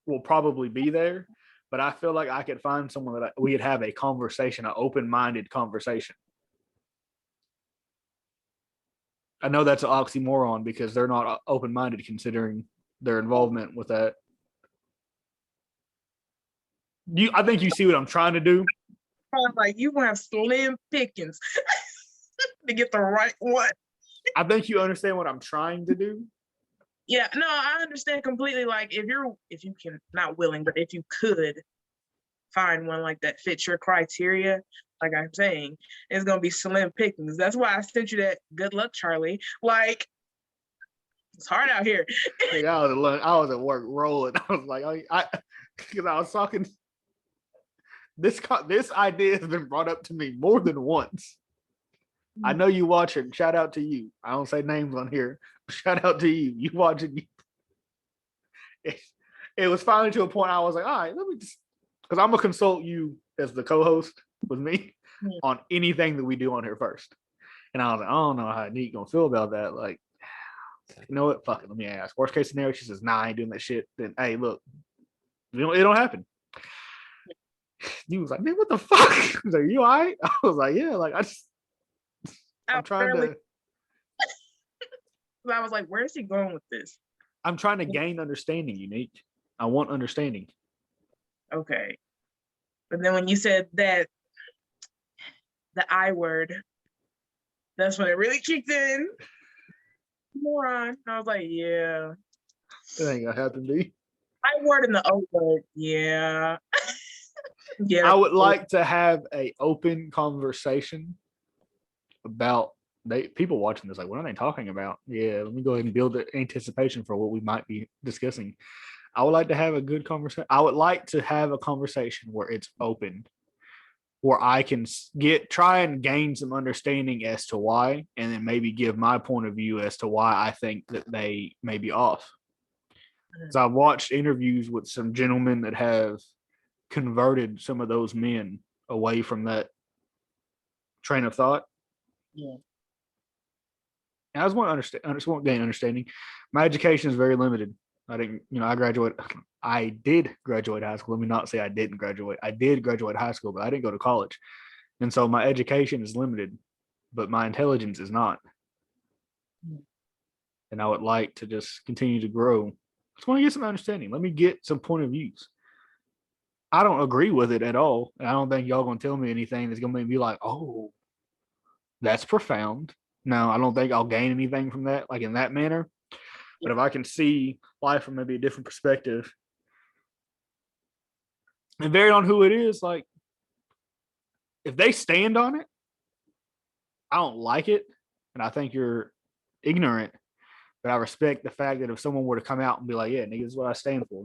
will probably be there. But I feel like I could find someone that we could have a conversation, an open-minded conversation. I know that's an oxymoron because they're not open-minded considering their involvement with that. I think you see what I'm trying to do. I'm like, you gonna have slim pickings. to get the right one. I think you understand what I'm trying to do. Yeah, no, I understand completely. Like if you can, not willing, but if you could find one like that fits your criteria, like I'm saying, it's gonna be slim pickings. That's why I sent you that good luck, Charlie. Like it's hard out here. Like, I was at work rolling. I was like, because I was talking. This idea has been brought up to me more than once. I know you watch it. Shout out to you. I don't say names on here. Shout out to you. You watching. It was finally to a point I was like, all right, let me just, because I'm gonna consult you as the co-host with me on anything that we do on here first. And I was like, I don't know how Neat gonna feel about that. Like, you know what? Fuck it. Let me ask. Worst case scenario, she says, nah, I ain't doing that shit. Then hey, look, it don't happen. He was like, man, what the fuck? He was like, you all right? I was like, yeah, like I'm trying to. I was like, where is he going with this? I'm trying to gain understanding, Unique. I want understanding. Okay. But then when you said that, the I word, that's when it really kicked in. Moron. And I was like, yeah. It ain't gonna happen to me. I word and the O word, yeah. Yeah. I would like to have a open conversation about people watching this. Like, what are they talking about? Yeah, let me go ahead and build the anticipation for what we might be discussing. I would like to have a good conversation. I would like to have a conversation where it's open, where I can try and gain some understanding as to why, and then maybe give my point of view as to why I think that they may be off. So I've watched interviews with some gentlemen that have converted some of those men away from that train of thought. Yeah. And I just want to understand. I just want to gain understanding. My education is very limited. I didn't, I did graduate high school. Let me not say I didn't graduate. I did graduate high school, but I didn't go to college. And so my education is limited, but my intelligence is not. And I would like to just continue to grow. I just want to get some understanding. Let me get some point of views. I don't agree with it at all. And I don't think y'all gonna tell me anything that's gonna make me like, oh, that's profound. No, I don't think I'll gain anything from that, like in that manner. But if I can see life from maybe a different perspective, and vary on who it is, like if they stand on it, I don't like it, and I think you're ignorant. But I respect the fact that if someone were to come out and be like, "Yeah, nigga, this is what I stand for.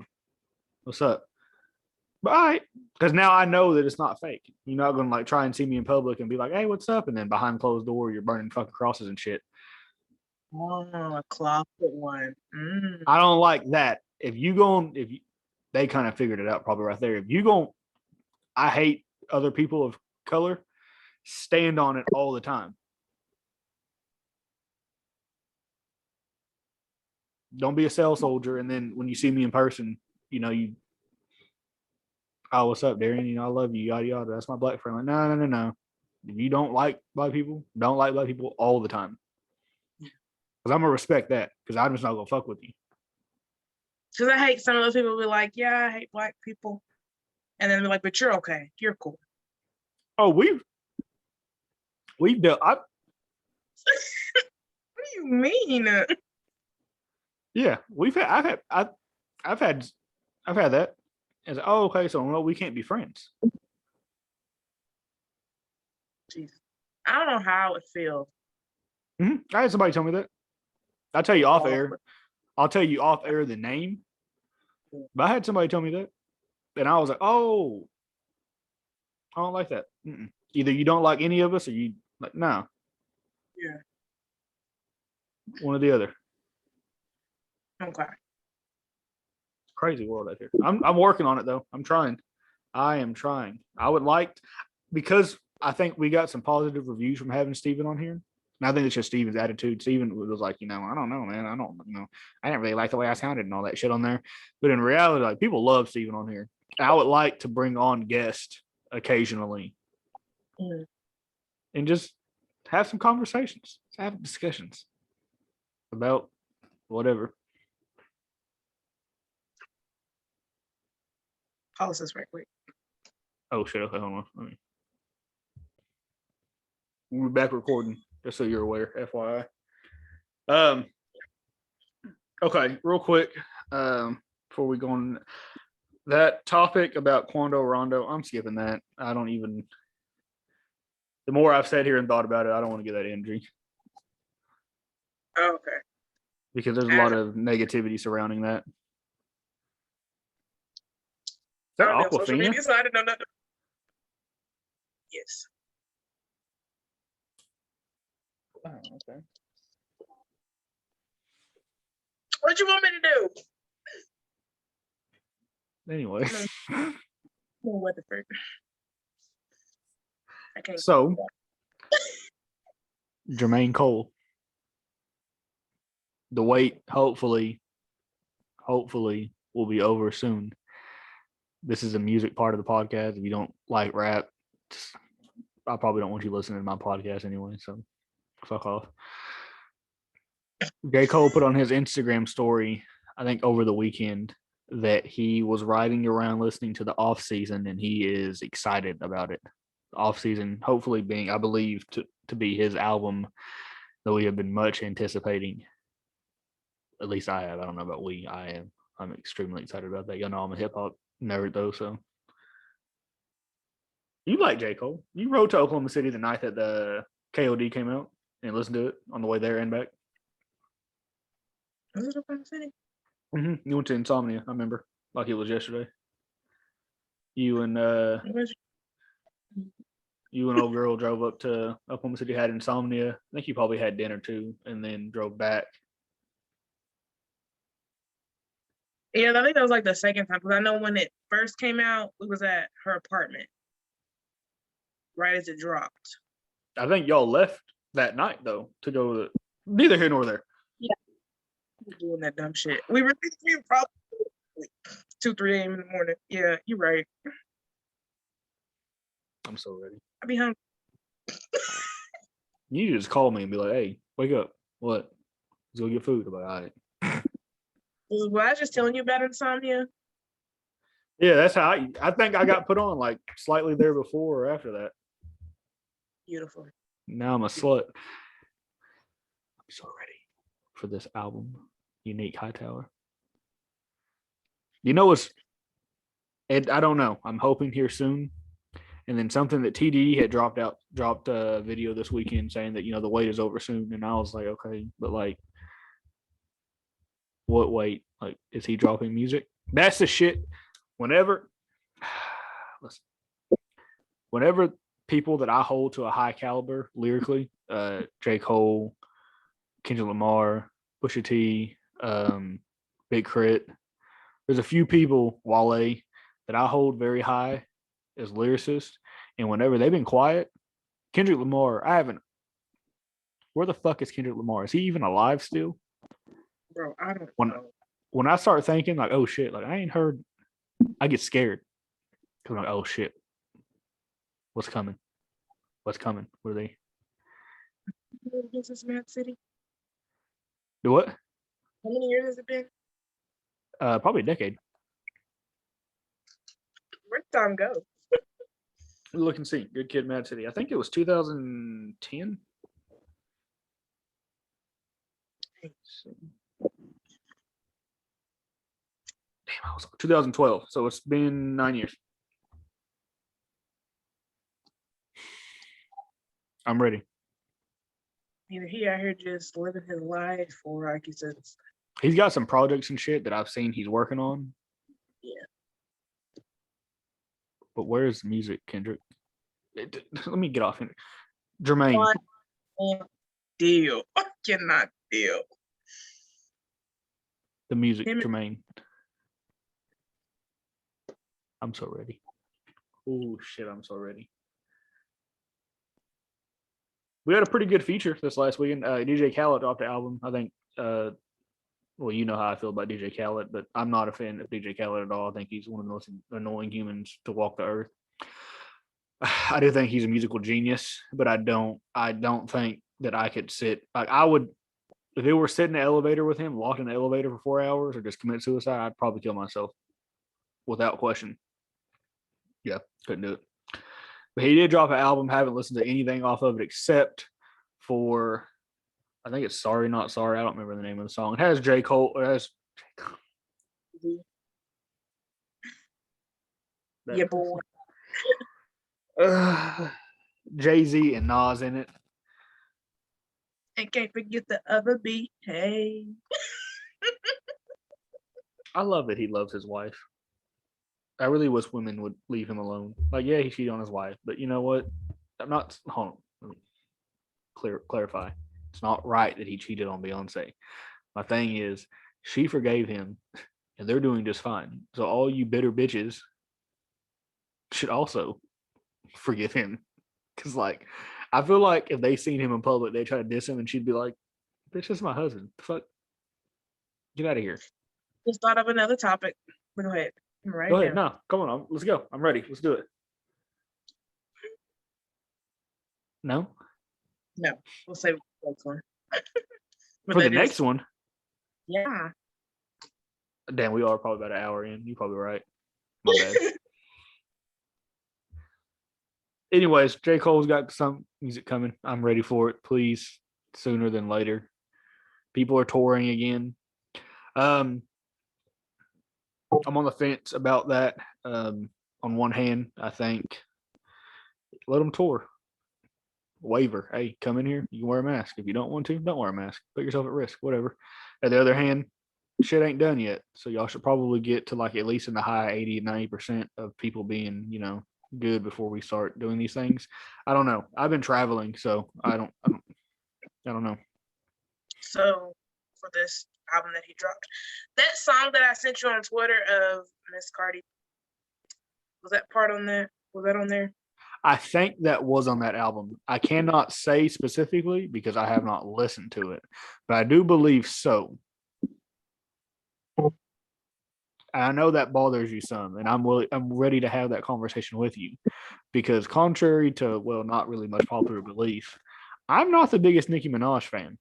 What's up?" But all right, because now I know that it's not fake. You're not gonna like try and see me in public and be like, "Hey, what's up?" And then behind closed door, you're burning fucking crosses and shit. Oh, a closet one. I don't like that. They kind of figured it out probably right there. If you go, I hate other people of color. Stand on it all the time. Don't be a cell soldier, and then when you see me in person, you. Oh, what's up, Darion? I love you, yada yada. That's my black friend. Like, no. If you don't like black people all the time. Because I'm gonna respect that. Because I'm just not gonna fuck with you. Because I hate some of those people be like, yeah, I hate black people. And then be like, but you're okay. You're cool. Oh, we've dealt. What do you mean? Yeah, I've had that. It's like, oh, okay, so no, we can't be friends. Jesus. I don't know how it feels. I had somebody tell me that. I'll tell you off air. I'll tell you off air the name. But I had somebody tell me that. And I was like, oh, I don't like that. Either you don't like any of us or you like, no. Yeah. One or the other. Okay. Crazy world out here. I'm working on it though. I'm trying. I am trying. I would like, because I think we got some positive reviews from having Steven on here. And I think it's just Steven's attitude. Steven was like, I don't know, man. I didn't really like the way I sounded and all that shit on there. But in reality, like people love Steven on here. I would like to bring on guests occasionally and just have some conversations, have discussions about whatever. Pause this right quick. Oh shit! Okay, hold on. We're back recording. Just so you're aware, FYI. Okay, real quick, before we go on that topic about Quando Rondo, I'm skipping that. I don't even. The more I've sat here and thought about it, I don't want to get that energy. Oh, okay. Because there's a lot of negativity surrounding that. Is that I don't be on social Aquafina? media, so I didn't know nothing. Yes. Oh, okay. What you want me to do? Anyway. Weatherford. I can't. So, Jermaine Cole. The wait, hopefully, will be over soon. This is a music part of the podcast. If you don't like rap, I probably don't want you listening to my podcast anyway, so fuck off. J. Cole put on his Instagram story, I think over the weekend, that he was riding around listening to the off season and he is excited about it. Off season, hopefully being, I believe, to be his album that we have been much anticipating. At least I have. I don't know about we. I am. I'm extremely excited about that. Y'all know I'm a hip hop nerd though, so. You like J. Cole. You rode to Oklahoma City the night that the KOD came out and listened to it on the way there and back. Was it Oklahoma City? Mm-hmm. You went to Insomnia, I remember. Like it was yesterday. You and old girl drove up to Oklahoma City, had Insomnia. I think you probably had dinner too, and then drove back. Yeah, I think that was like the second time, because I know when it first came out, we was at her apartment right as it dropped. I think y'all left that night though to go to neither here nor there. Yeah, doing that dumb shit. We were probably 2-3 a.m. in the morning. Yeah, you're right. I'm so ready. I be hungry. You just call me and be like, "Hey, wake up! What? Let's go get food." I'm like, all right. Was I just telling you about Insomnia? Yeah, that's how I think I got put on like slightly there before or after that. Beautiful. Now I'm a slut. I'm so ready for this album, Unique Hightower. You know what's, and I don't know. I'm hoping here soon. And then something that TDE had dropped a video this weekend saying that, the wait is over soon. And I was like, okay, but like, what wait? Like, is he dropping music? That's the shit. Whenever people that I hold to a high caliber lyrically, J. Cole, Kendrick Lamar, Pusha T, Big Crit, there's a few people, Wale, that I hold very high as lyricists. And whenever they've been quiet, Kendrick Lamar, where the fuck is Kendrick Lamar? Is he even alive still? Bro, I don't know. When I start thinking like, oh shit, like I ain't heard, I get scared. Cause I'm like, oh shit. What's coming? What are they? This is Mad City. Do what? How many years has it been? Probably a decade. Where'd time go? Look and see. Good Kid, Mad City. I think it was 2010. Damn, I was 2012. So it's been 9 years. I'm ready. Either he out here just living his life, or like he says, he's got some projects and shit that I've seen he's working on. Yeah. But where's the music, Kendrick? Let me get off here. Jermaine. Deal. I cannot deal. The music, Jermaine. I'm so ready. Oh shit, I'm so ready. We had a pretty good feature this last weekend. DJ Khaled dropped the album. I think, well, you know how I feel about DJ Khaled, but I'm not a fan of DJ Khaled at all. I think he's one of the most annoying humans to walk the earth. I do think he's a musical genius, but I don't think that I could sit. Like I would, if it were sit in the elevator with him, locked in the elevator for 4 hours, or just commit suicide, I'd probably kill myself without question. Yeah, couldn't do it. But he did drop an album. Haven't listened to anything off of it except for, I think it's Sorry Not Sorry. I don't remember the name of the song. It has J. Cole. It has Yeah, boy. Jay-Z and Nas in it. And can't forget the other beat. Hey. I love that he loves his wife. I really wish women would leave him alone. Like, yeah, he cheated on his wife, but you know what? I'm not. Hold on. Let me clarify. It's not right that he cheated on Beyonce. My thing is, she forgave him, and they're doing just fine. So all you bitter bitches should also forgive him, because like, I feel like if they seen him in public, they try to diss him, and she'd be like, "Bitch, that's my husband. The fuck, get out of here." Just thought of another topic. Go ahead. Right Go ahead. now. No, come on. Let's go. I'm ready. Let's do it. No? No, we'll save the next one. For the next one? Yeah. Damn, we are probably about an hour in. You're probably right. My bad. Anyways, J. Cole's got some music coming. I'm ready for it. Please, sooner than later. People are touring again. I'm on the fence about that. On one hand, I think let them tour. Waiver. Hey, come in here. You can wear a mask. If you don't want to, don't wear a mask. Put yourself at risk. Whatever. On the other hand, shit ain't done yet. So y'all should probably get to like at least in the high 80, 90% of people being, good before we start doing these things. I don't know. I've been traveling, so I don't know. So for this album that he dropped, that song that I sent you on Twitter of Miss Cardi, was that part on there? Was that on there? I think that was on that album. I cannot say specifically because I have not listened to it, but I do believe so. I know that bothers you some, and I'm ready to have that conversation with you because contrary to, well, not really much popular belief, I'm not the biggest Nicki Minaj fan.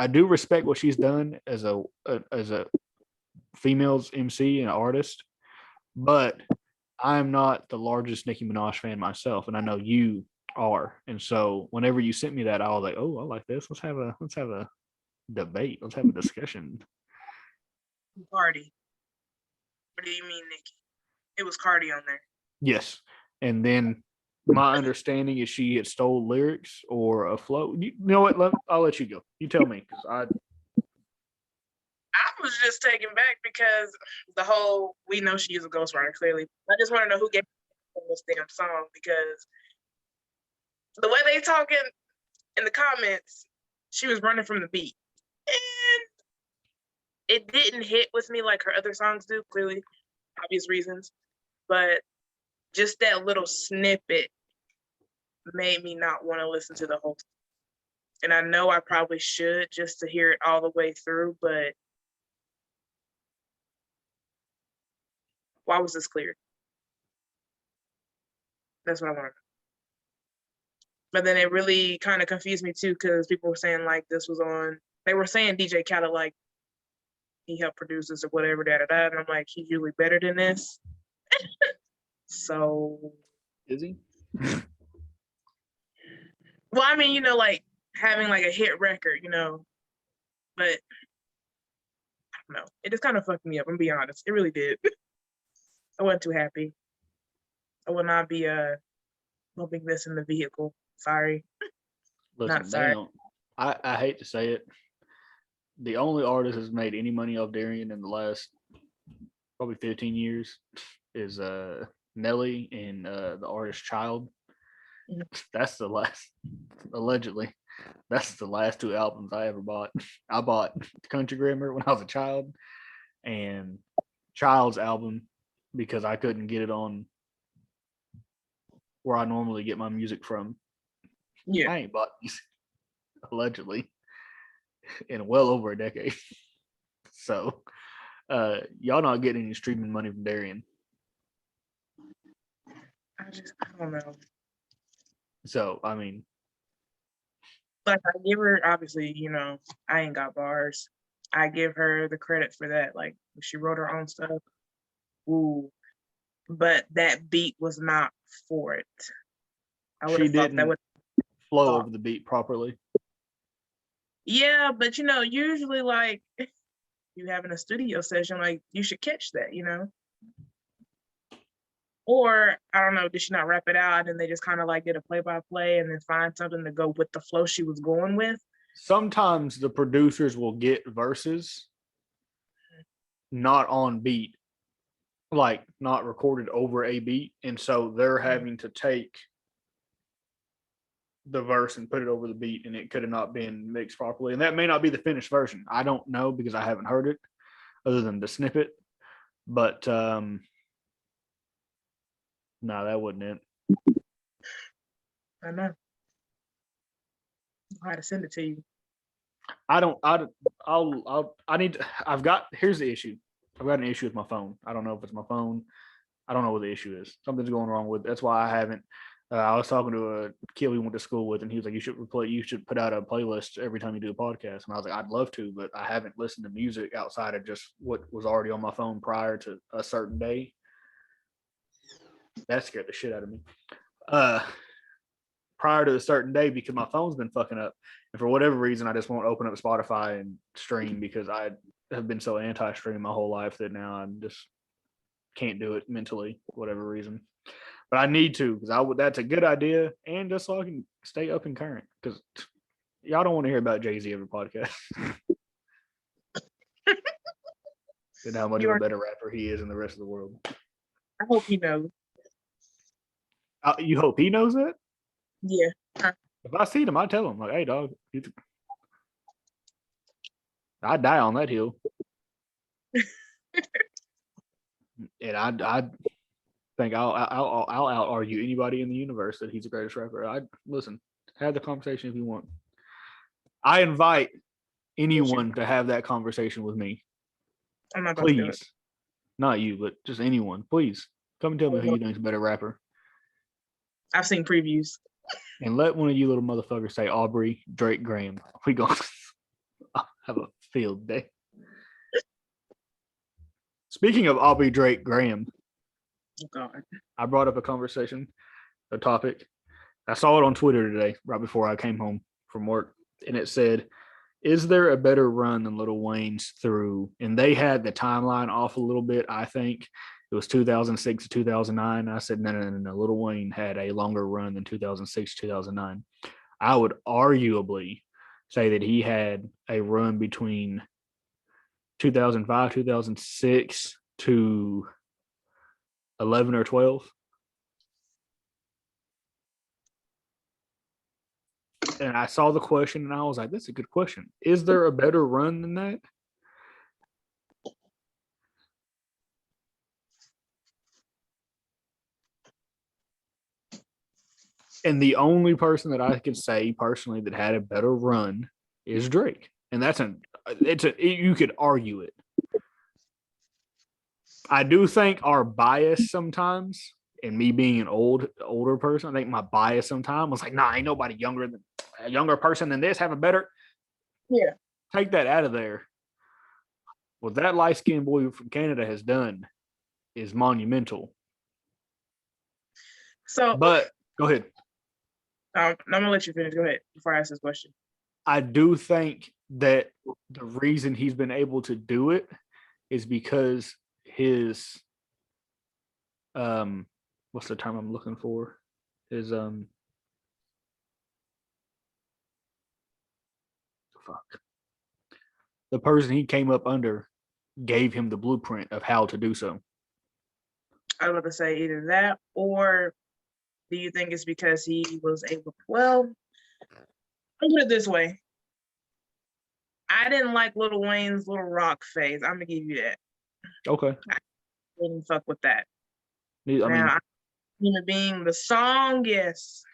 I do respect what she's done as a females MC and artist, but I'm not the largest Nicki Minaj fan myself, and I know you are. And so whenever you sent me that, I was like, oh, I like this. Let's have a debate. Let's have a discussion. Cardi. What do you mean, Nicki? It was Cardi on there. Yes. And then my understanding is she had stole lyrics or a flow. You know what? I'll let you go. You tell me, because I was just taken back because the whole we know she is a ghostwriter, clearly. I just want to know who gave this damn song because the way they talking in the comments, she was running from the beat. And it didn't hit with me like her other songs do, clearly, obvious reasons. But just that little snippet made me not want to listen to the whole song. And I know I probably should just to hear it all the way through, but why was this cleared? That's what I want to know. But then it really kind of confused me too, because people were saying like this was on, they were saying DJ Khaled like he helped produce this or whatever, and I'm like, he's usually better than this. So is he? Well, I mean, like having like a hit record, but I don't know. It just kind of fucked me up. I'm being honest. It really did. I wasn't too happy. I will not be bumping this in the vehicle. Sorry. Listen, Not sorry. I hate to say it. The only artist that's made any money off Darion in the last probably 15 years is Nelly and the artist Child. Mm-hmm. That's the last, allegedly. That's the last two albums I ever bought. I bought Country Grammar when I was a child and Child's album because I couldn't get it on where I normally get my music from. Yeah. I ain't bought these allegedly in well over a decade. So y'all not getting any streaming money from Darion. I don't know. So I mean, like I give her obviously, I ain't got bars. I give her the credit for that. Like she wrote her own stuff. Ooh. But that beat was not for it. She didn't flow over the beat properly. Yeah, but you know, usually like you having a studio session, like you should catch that, you know. Or I don't know, did she not rap it out and they just kind of like did a play-by-play and then find something to go with the flow she was going with? Sometimes the producers will get verses not on beat, like not recorded over a beat, and so they're having to take the verse and put it over the beat, and it could have not been mixed properly, and that may not be the finished version. I don't know because I haven't heard it other than the snippet, but no, that wasn't it. I know. I had to send it to you. Here's the issue. I've got an issue with my phone. I don't know if it's my phone. I don't know what the issue is. Something's going wrong with it. That's why I haven't. I was talking to a kid we went to school with, and he was like, "You should put out a playlist every time you do a podcast." And I was like, "I'd love to, but I haven't listened to music outside of just what was already on my phone prior to a certain day." That scared the shit out of me. Prior to a certain day, because my phone's been fucking up, and for whatever reason, I just won't open up Spotify and stream because I have been so anti-stream my whole life that now I'm just can't do it mentally, for whatever reason. But I need to because that's a good idea, and just so I can stay up and current. Because y'all don't want to hear about Jay-Z every podcast, and how much of a better rapper he is in the rest of the world. I hope he knows. You hope he knows that? Yeah. If I see him, I tell him like, "Hey, dog, I'd die on that hill." And I think I'll out argue anybody in the universe that he's the greatest rapper. I listen, have the conversation if you want. I invite anyone to have that conversation with me. I'm not about to do it. Please, not you, but just anyone. Please come and tell me who you think is a better rapper. I've seen previews. And let one of you little motherfuckers say Aubrey Drake Graham. We gonna have a field day. Speaking of Aubrey Drake Graham, oh God. I brought up a topic. I saw it on Twitter today, right before I came home from work, and it said, "Is there a better run than Lil Wayne's through?" And they had the timeline off a little bit. I think it was 2006 to 2009. I said, no. Lil Wayne had a longer run than 2006 to 2009. I would arguably say that he had a run between 2005, 2006 to 11 or 12. And I saw the question and I was like, that's a good question. Is there a better run than that? And the only person that I could say personally that had a better run is Drake. And you could argue it. I do think our bias sometimes, and me being an older person, I think my bias sometimes was like, nah, ain't nobody a younger person than this have a better. Yeah. Take that out of there. What that light-skinned boy from Canada has done is monumental. So, but go ahead. I'm gonna let you finish. Go ahead before I ask this question. I do think that the reason he's been able to do it is because his what's the term I'm looking for? His the person he came up under gave him the blueprint of how to do so. I was about to say either that, or do you think it's because he was able? Well, I'll put it this way. I didn't like Lil Wayne's Little Rock phase. I'm gonna give you that. Okay. I didn't fuck with that. I mean, being the song, yes.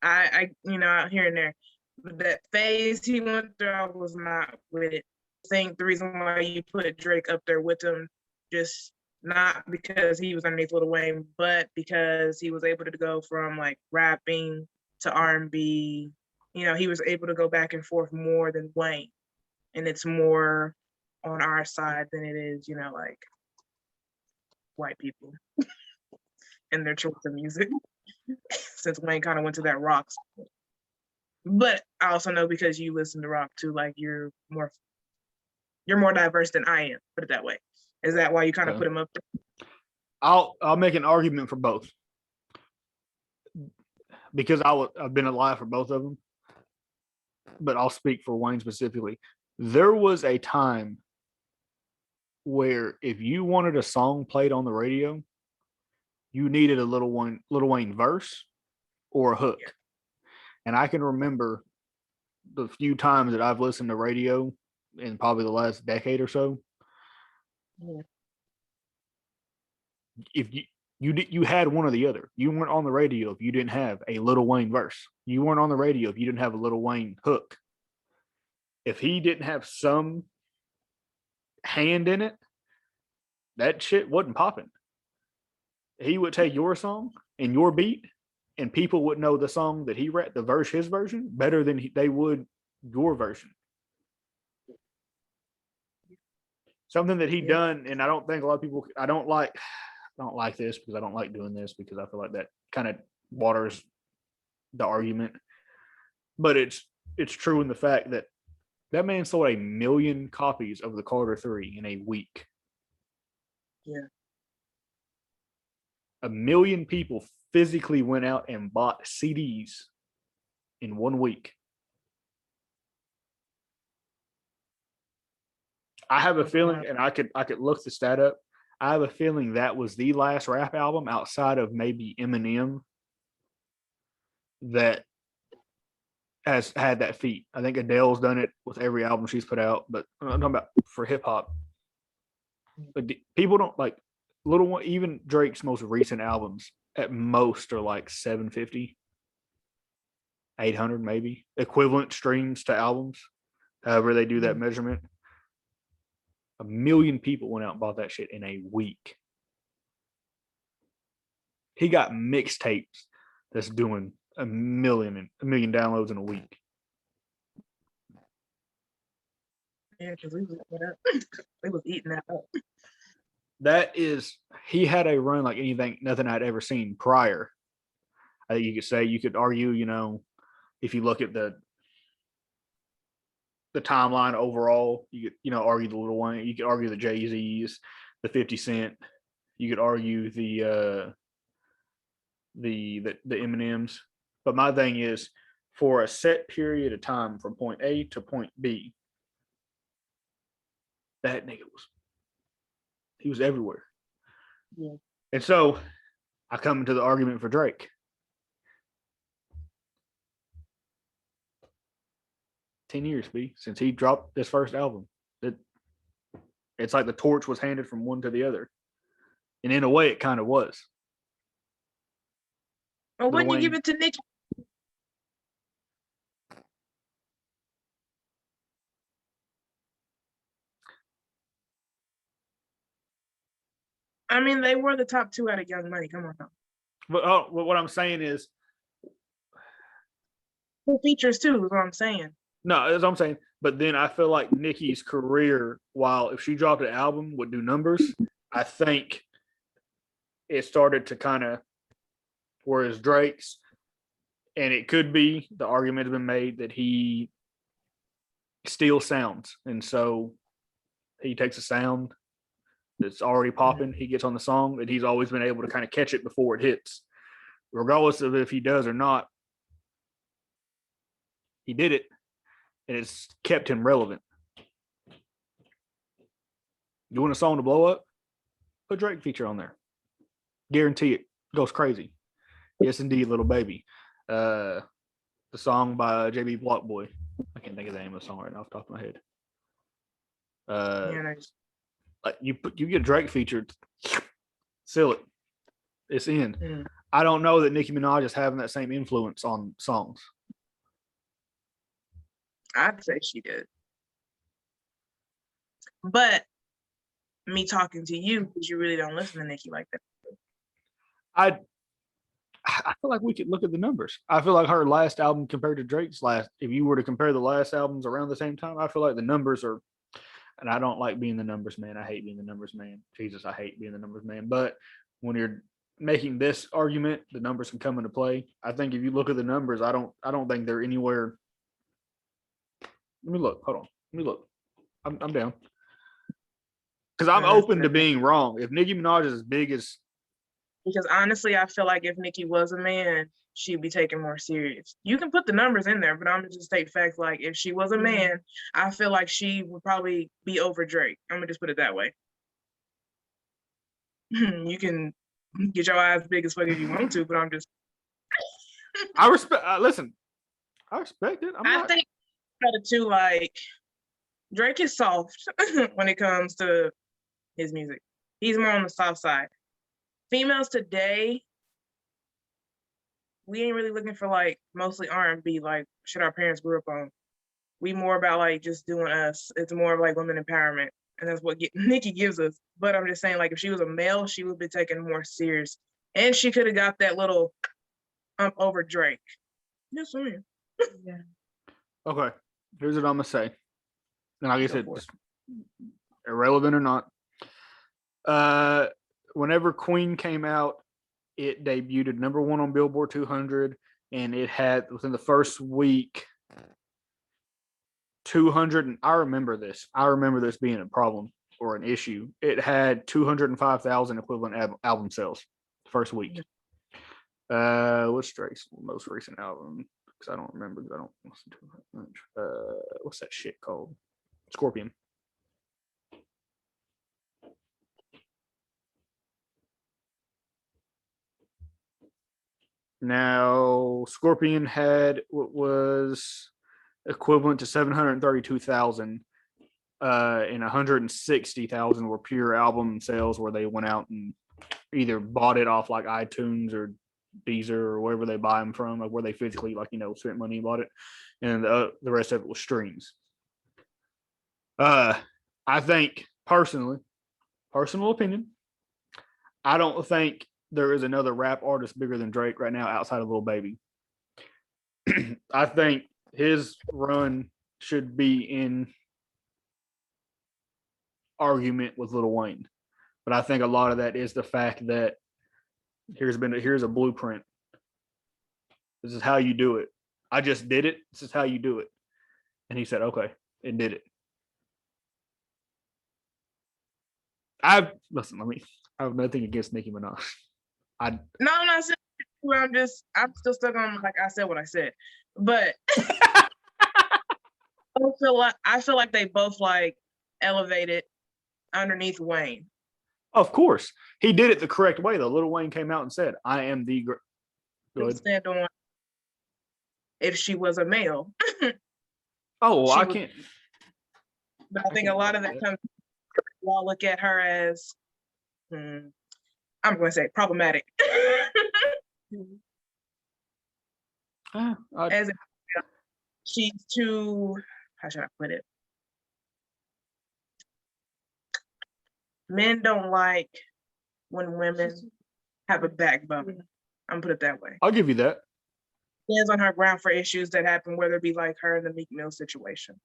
I out here and there. But that phase he went through, I was not with it. I think the reason why you put Drake up there with him, just not because he was underneath Lil Wayne, but because he was able to go from like rapping to R&B. He was able to go back and forth more than Wayne. And it's more on our side than it is, like white people and their choice of music. Since Wayne kind of went to that rock. But I also know because you listen to rock too, like you're more diverse than I am. Put it that way. Is that why you kind of put him up there? I'll make an argument for both because I've been alive for both of them, but I'll speak for Wayne specifically. There was a time where if you wanted a song played on the radio, you needed a Lil Wayne verse or a hook. Yeah. And I can remember the few times that I've listened to radio in probably the last decade or so. Yeah. If you had one or the other. You weren't on the radio if you didn't have a Lil Wayne verse. You weren't on the radio if you didn't have a Lil Wayne hook. If he didn't have some hand in it, that shit wasn't popping. He would take your song and your beat, and people would know the song that he read, the verse, his version, better than they would your version. Something that he done, and I don't think a lot of people. I don't like this because I don't like doing this because I feel like that kind of waters the argument. But it's true in the fact that man sold 1 million copies of the Carter 3 in a week. Yeah. 1 million people physically went out and bought CDs in 1 week. I have a feeling, and I could look the stat up. I have a feeling that was the last rap album outside of maybe Eminem that has had that feat. I think Adele's done it with every album she's put out, but I'm talking about for hip hop. But people don't like Little One. Even Drake's most recent albums at most are like 750, 800 maybe equivalent streams to albums. However they do that measurement. 1 million people went out and bought that shit in a week. He got mixtapes that's doing 1 million downloads in a week. Yeah, because we was eating that up. That is, he had a run like nothing I'd ever seen prior. I think you could argue, if you look at the timeline overall, you could, argue the Lil Wayne, you could argue the Jay-Z's, the 50 Cent, you could argue the Eminems. But my thing is, for a set period of time from point A to point B, that nigga he was everywhere. Yeah. And so I come into the argument for Drake. 10 years, since he dropped this first album. It's like the torch was handed from one to the other. And in a way, it kind of was. Well, wouldn't you give it to Nicki? I mean, they were the top two out of Young Money. Come on now. But what I'm saying is, who features too is what I'm saying. No, that's what I'm saying. But then I feel like Nicki's career, while if she dropped an album would do numbers, I think it started to kind of, whereas Drake's, and it could be, the argument has been made that he steals sounds. And so he takes a sound that's already popping, he gets on the song, and he's always been able to kind of catch it before it hits. Regardless of if he does or not, he did it, and it's kept him relevant. You want a song to blow up? Put Drake feature on there. Guarantee it goes crazy. Yes, indeed, Little Baby. The song by JB Blockboy. I can't think of the name of the song right now off the top of my head. Like you get Drake featured, seal it. It's in. Mm. I don't know that Nicki Minaj is having that same influence on songs. I'd say she did. But me talking to you, because you really don't listen to Nicki like that. I feel like we could look at the numbers. I feel like her last album compared to Drake's last, if you were to compare the last albums around the same time, I feel like the numbers are, and I don't like being the numbers man. I hate being the numbers man. Jesus, I hate being the numbers man. But when you're making this argument, the numbers can come into play. I think if you look at the numbers, I don't think they're anywhere. Let me look. Hold on. Let me look. I'm down. Because I'm open to being wrong. If Nicki Minaj is as big as, because honestly, I feel like if Nicki was a man, she'd be taken more serious. You can put the numbers in there, but I'm gonna just state facts. Like if she was a man, I feel like she would probably be over Drake. I'm gonna just put it that way. You can get your eyes big as fuck if you want to, but I'm just. I respect. Listen, I respect it. I think too, like Drake is soft when it comes to his music. He's more on the soft side. Females today, we ain't really looking for like mostly R&B, like shit our parents grew up on. We more about like just doing us. It's more of like women empowerment, and that's what Nicki gives us. But I'm just saying, like if she was a male, she would be taken more serious, and she could have got that little over Drake. Yes, I mean. Yeah. Okay, here's what I'm gonna say, and like I said, irrelevant or not. Whenever Queen came out, it debuted at #1 on Billboard 200, and it had within the first week 200. And I remember this being a problem or an issue. It had 205,000 equivalent album sales first week. What's Drake's most recent album? Because I don't remember. I don't listen to it much. What's that shit called? Scorpion. Now, Scorpion had what was equivalent to 732,000, and 160,000 were pure album sales where they went out and either bought it off like iTunes or Deezer or wherever they buy them from, like where they physically spent money and bought it, and the rest of it was streams. I think personal opinion, I don't think there is another rap artist bigger than Drake right now outside of Lil Baby. I think his run should be in argument with Lil Wayne, but I think a lot of that is the fact that here's a blueprint. This is how you do it. I just did it. This is how you do it. And he said, okay, and did it. I have nothing against Nicki Minaj. No, I'm not saying. I'm still stuck on like I said what I said, but I feel like they both like elevated underneath Wayne. Of course, he did it the correct way though. Lil Wayne came out and said, "I am the." Stand on. If she was a male. Oh, I can't. But I think a lot of that comes. Y'all look at her as, I'm going to say problematic. As she's too, how should I put it? Men don't like when women have a backbone. I'm put it that way. I'll give you that. Stands on her ground for issues that happen, whether it be like her in the Meek Mill situation.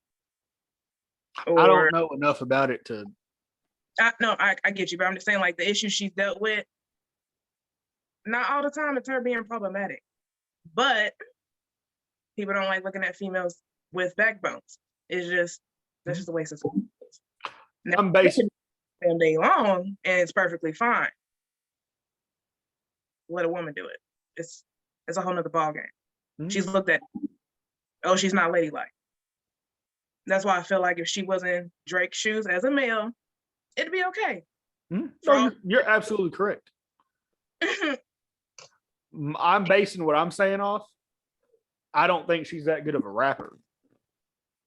I don't know enough about it to. I get you, but I'm just saying like the issues she's dealt with, not all the time it's her being problematic, but people don't like looking at females with backbones. It's just, that's just the way society is. Now, I'm basing all day long and it's perfectly fine. Let a woman do it. It's a whole nother ballgame. She's looked at, oh, she's not ladylike. That's why I feel like if she was in Drake's shoes as a male, it'd be okay. No, you're absolutely correct. I'm basing what I'm saying off. I don't think she's that good of a rapper.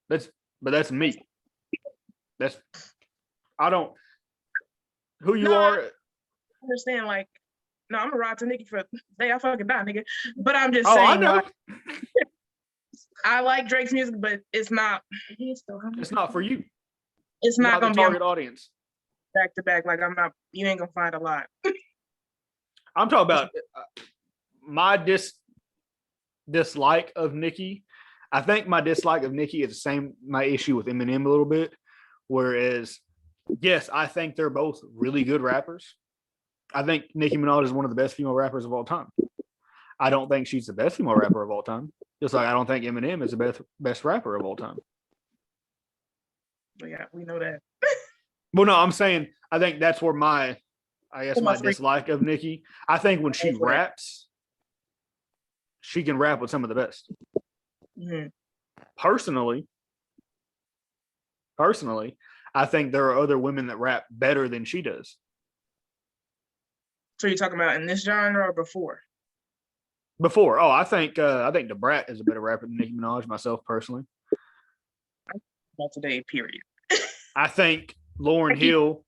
But that's me. Who you are. I understand, like, no, I'm a ride to Nicki for the day I fucking die, nigga. But I'm just saying, I know. like, I like Drake's music, but it's not. It's not for you. It's not gonna the be target audience. Back to back, like I'm not. You ain't gonna find a lot. I'm talking about my dislike of Nicki. I think my dislike of Nicki is the same. My issue with Eminem a little bit. Whereas, yes, I think they're both really good rappers. I think Nicki Minaj is one of the best female rappers of all time. I don't think she's the best female rapper of all time. Just like I don't think Eminem is the best rapper of all time. Yeah, we know that. Well, no, I'm saying I think that's where my dislike of Nicki. I think when she raps, she can rap with some of the best. Mm-hmm. Personally, I think there are other women that rap better than she does. So you're talking about in this genre or before? Before, I think Da Brat is a better rapper than Nicki Minaj. Myself personally, about today, period. I think Lauryn Hill,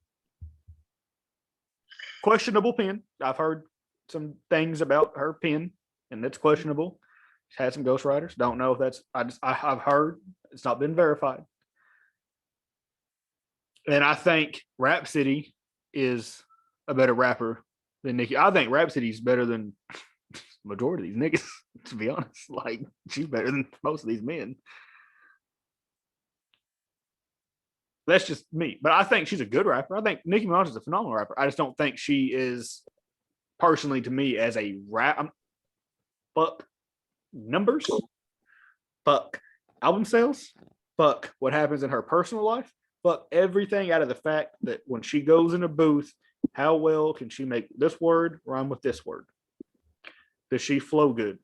questionable pen. I've heard some things about her pen, and it's questionable. She's had some ghostwriters. Don't know if that's. I've heard it's not been verified. And I think Rhapsody is a better rapper than Nicki. I think Rhapsody is better than majority of these niggas, to be honest. Like, she's better than most of these men. That's just me. But I think she's a good rapper. I think Nicki Minaj is a phenomenal rapper. I just don't think she is, personally to me, as a rap. Fuck numbers. Fuck album sales. Fuck what happens in her personal life. Fuck everything out of the fact that when she goes in a booth, how well can she make this word rhyme with this word? Does she flow good?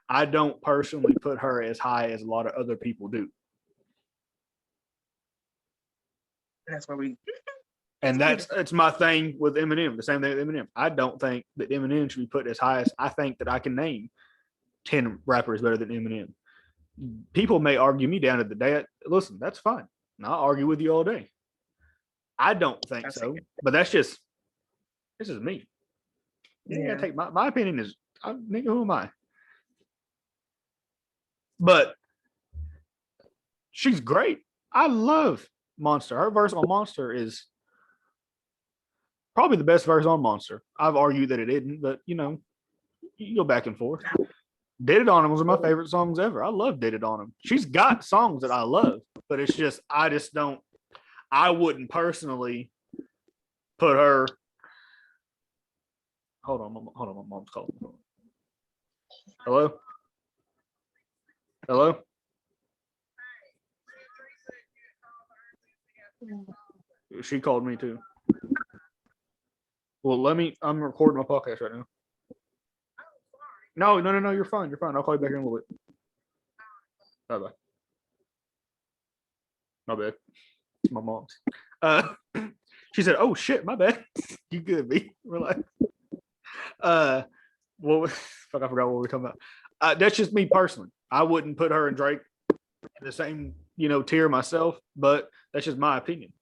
I don't personally put her as high as a lot of other people do. That's where we. And that's my thing with Eminem. The same thing with Eminem. I don't think that Eminem should be put as high as I think that I can name 10 rappers better than Eminem. People may argue me down to the day. Listen, that's fine. I'll argue with you all day. I don't think so, but this is me. Yeah, I take my opinion is, nigga, who am I? But she's great. I love Monster. Her verse on Monster is probably the best verse on Monster. I've argued that it isn't, but you go back and forth. Did It On Him was one of my favorite songs ever. I love Did It On Him. She's got songs that I love, but it's just, I wouldn't personally put her. Hold on, my mom's calling. Hello? She called me too. Well, I'm recording my podcast right now. No, you're fine. I'll call you back in a little bit. Bye-bye. My bad. It's my mom's. She said, "Oh shit, my bad." You good, B? Relax. Fuck, I forgot what we were talking about. That's just me personally. I wouldn't put her and Drake in the same, tier myself, but that's just my opinion.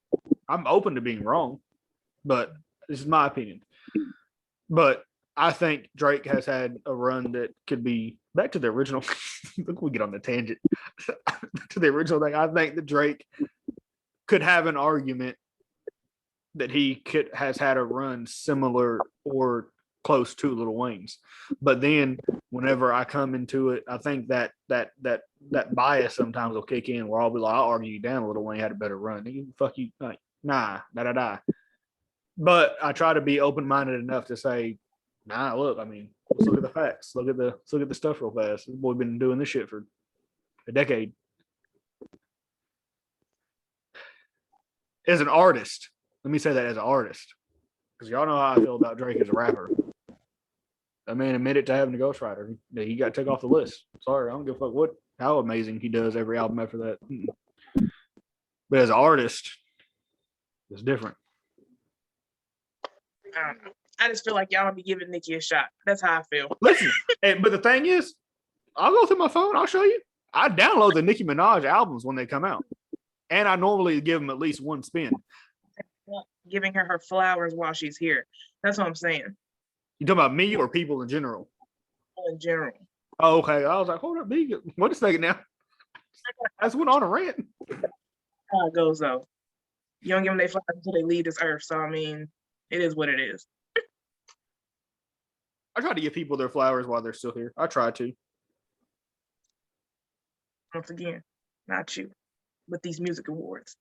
I'm open to being wrong, but this is my opinion. But I think Drake has had a run that could be back to the original. Look, we get on the tangent to the original thing. I think that Drake could have an argument that he has had a run similar or close to Lil Wayne's. But then whenever I come into it, I think that bias sometimes will kick in where I'll be like, I'll argue you down. Lil Wayne had a better run. Fuck you. Like, nah. But I try to be open-minded enough to say, nah, look, I mean, let's look at the facts. Look at the stuff real fast. This boy been doing this shit for a decade. As an artist, let me say that as an artist, because y'all know how I feel about Drake as a rapper. That man admitted to having a ghostwriter. He got took off the list. Sorry, I don't give a fuck how amazing he does every album after that. But as an artist, it's different. I don't know. I just feel like y'all be giving Nicki a shot. That's how I feel. Listen, but the thing is, I'll go through my phone. I'll show you. I download the Nicki Minaj albums when they come out, and I normally give them at least one spin. Giving her flowers while she's here. That's what I'm saying. You talking about me or people in general? In general. Oh, okay. I was like, hold up, B. Wait a second now. That's went on a rant. How it goes though. You don't give them their flowers until they leave this earth. So I mean, it is what it is. I try to give people their flowers while they're still here. I try to. Once again, not you, but these music awards.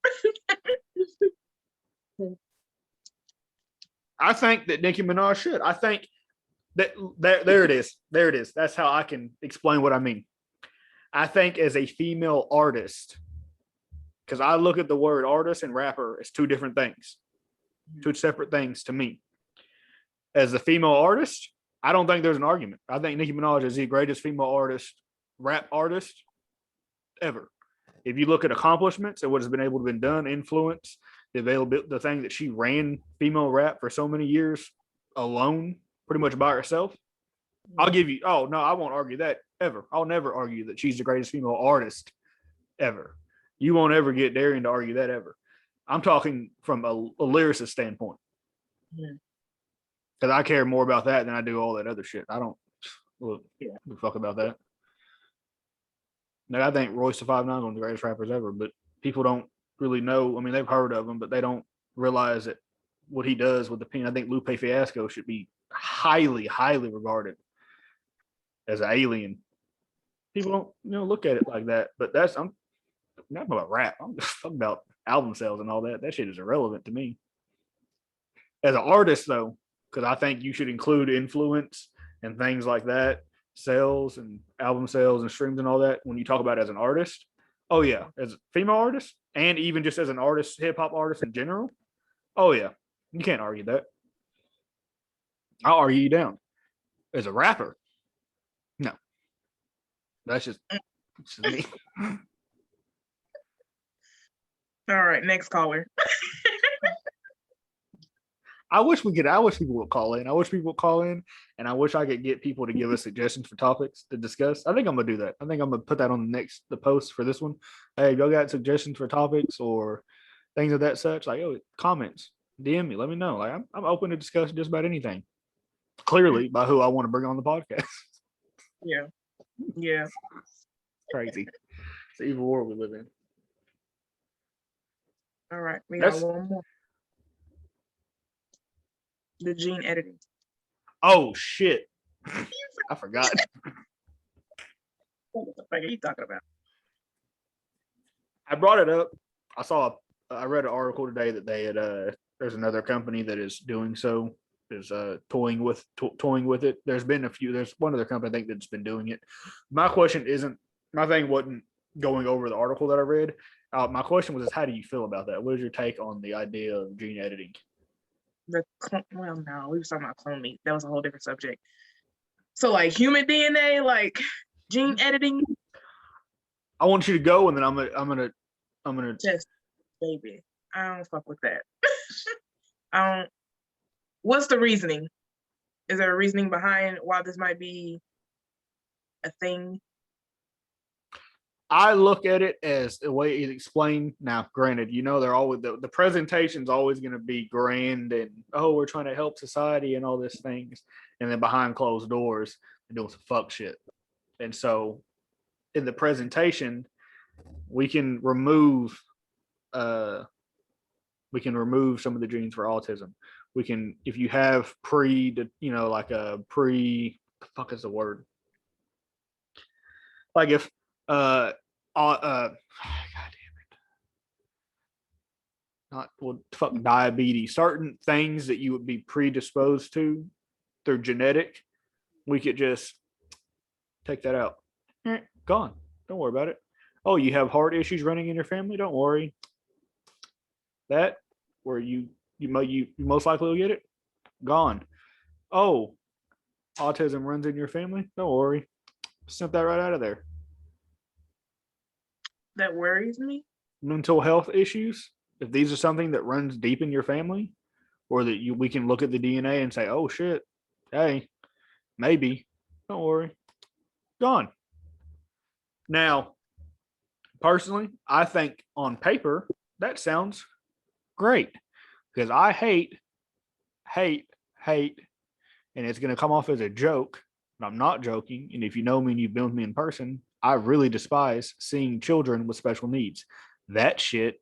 I think that Nicki Minaj should. I think that there it is. There it is. That's how I can explain what I mean. I think as a female artist, because I look at the word artist and rapper as two different things, two separate things to me. As a female artist, I don't think there's an argument. I think Nicki Minaj is the greatest female artist, rap artist ever. If you look at accomplishments and what has been able to be done, influence, the availability, the thing that she ran female rap for so many years alone, pretty much by herself. I'll give you. Oh no, I won't argue that ever. I'll never argue that she's the greatest female artist ever. You won't ever get Darion to argue that ever. I'm talking from a lyricist standpoint. Because I care more about that than I do all that other shit. I don't fuck about that. Now, I think Royce the 5'9" is one of the greatest rappers ever, but people don't really know. I mean, they've heard of him, but they don't realize that what he does with the pen. I think Lupe Fiasco should be highly, highly regarded as an alien. People don't, look at it like that. But I'm not about rap. I'm just talking about album sales and all that. That shit is irrelevant to me. As an artist, though, because I think you should include influence and things like that, sales and album sales and streams and all that when you talk about it as an artist. Oh yeah, as a female artist and even just as an artist, hip hop artist in general. Oh yeah, you can't argue that. I'll argue you down. As a rapper, no. That's just me. All right, next caller. I wish people would call in. I wish people would call in, and I wish I could get people to give us suggestions for topics to discuss. I think I'm gonna do that. I think I'm gonna put that on the post for this one. Hey, if y'all got suggestions for topics or things of that such, like comments, DM me, let me know. Like I'm open to discuss just about anything. Clearly, by who I want to bring on the podcast. Yeah. Crazy. It's the evil world we live in. All right, we got one more. The gene editing. Oh shit! I forgot. What the fuck are you talking about? I brought it up. I read an article today that they had. There's another company that is doing so. Is toying with it. There's been a few. There's one other company I think that's been doing it. My thing wasn't going over the article that I read. My question was, how do you feel about that? What is your take on the idea of gene editing? No, we were talking about clone meat. That was a whole different subject. So like human DNA, like gene editing. I want you to go, and then I'm gonna just baby. I don't fuck with that. I don't. What's the reasoning? Is there a reasoning behind why this might be a thing? I look at it as the way it's explained. Now, granted, they're always the presentation's always going to be grand and we're trying to help society and all these things, and then behind closed doors, they're doing some fuck shit. And so, in the presentation, we can remove some of the genes for autism. We can, if you have fuck is the word? Like if God damn it. Diabetes, certain things that you would be predisposed to through genetic, we could just take that out. Gone. Don't worry about it. Oh, you have heart issues running in your family? Don't worry. That where you most likely will get it. Gone. Oh, autism runs in your family? Don't worry. Snip that right out of there. That worries me. Mental health issues, if these are something that runs deep in your family, or that we can look at the DNA and say, oh shit, hey, maybe, don't worry, gone. Now, personally, I think on paper that sounds great, because I hate, and it's going to come off as a joke, and I'm not joking. And if you know me and you've been with me in person, I really despise seeing children with special needs. That shit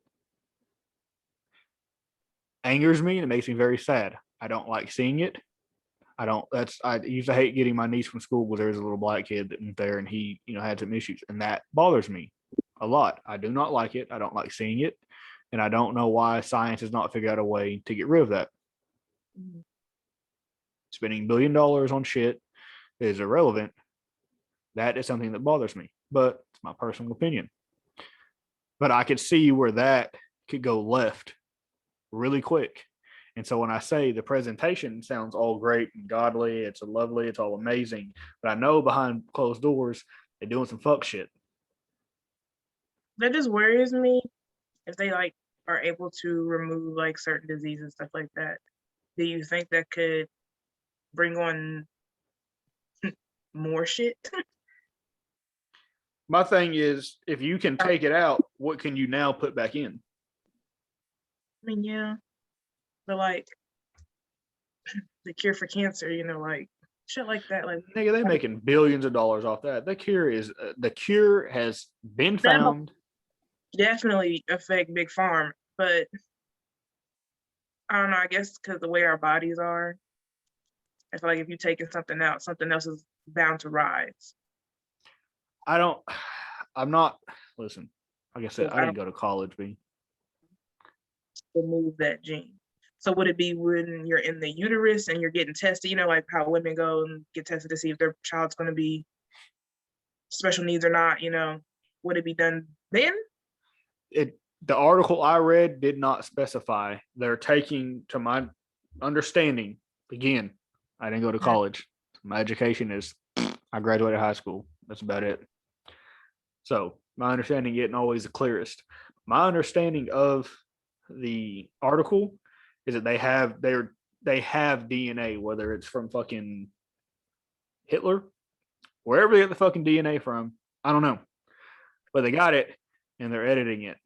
angers me and it makes me very sad. I don't like seeing it. I used to hate getting my niece from school because there was a little black kid that went there and he, had some issues, and that bothers me a lot. I do not like it. I don't like seeing it. And I don't know why science has not figured out a way to get rid of that. spending $1 billion on shit that is irrelevant, that is something that bothers me. But it's my personal opinion. But I could see where that could go left really quick. And so when I say the presentation sounds all great and godly, it's lovely, it's all amazing, but I know behind closed doors they're doing some fuck shit. That just worries me if they like are able to remove like certain diseases and stuff like that. Do you think that could bring on more shit? My thing is, if you can take it out, what can you now put back in? I mean, yeah, but like the cure for cancer, like shit like that. Like, Nigga, they making billions of dollars off that. The cure has been found. Definitely affect big farm, but I don't know. I guess because the way our bodies are, I feel like if you're taking something out, something else is bound to rise. Listen, like I said, I didn't go to college, B. Remove that gene. So would it be when you're in the uterus and you're getting tested, like how women go and get tested to see if their child's going to be special needs or not, would it be done then? The article I read did not specify. They're taking, to my understanding, again, I didn't go to college. My education is, I graduated high school. That's about it. So my understanding isn't always the clearest. My understanding of the article is that they have DNA, whether it's from fucking Hitler, wherever they get the fucking DNA from, I don't know. But they got it and they're editing it.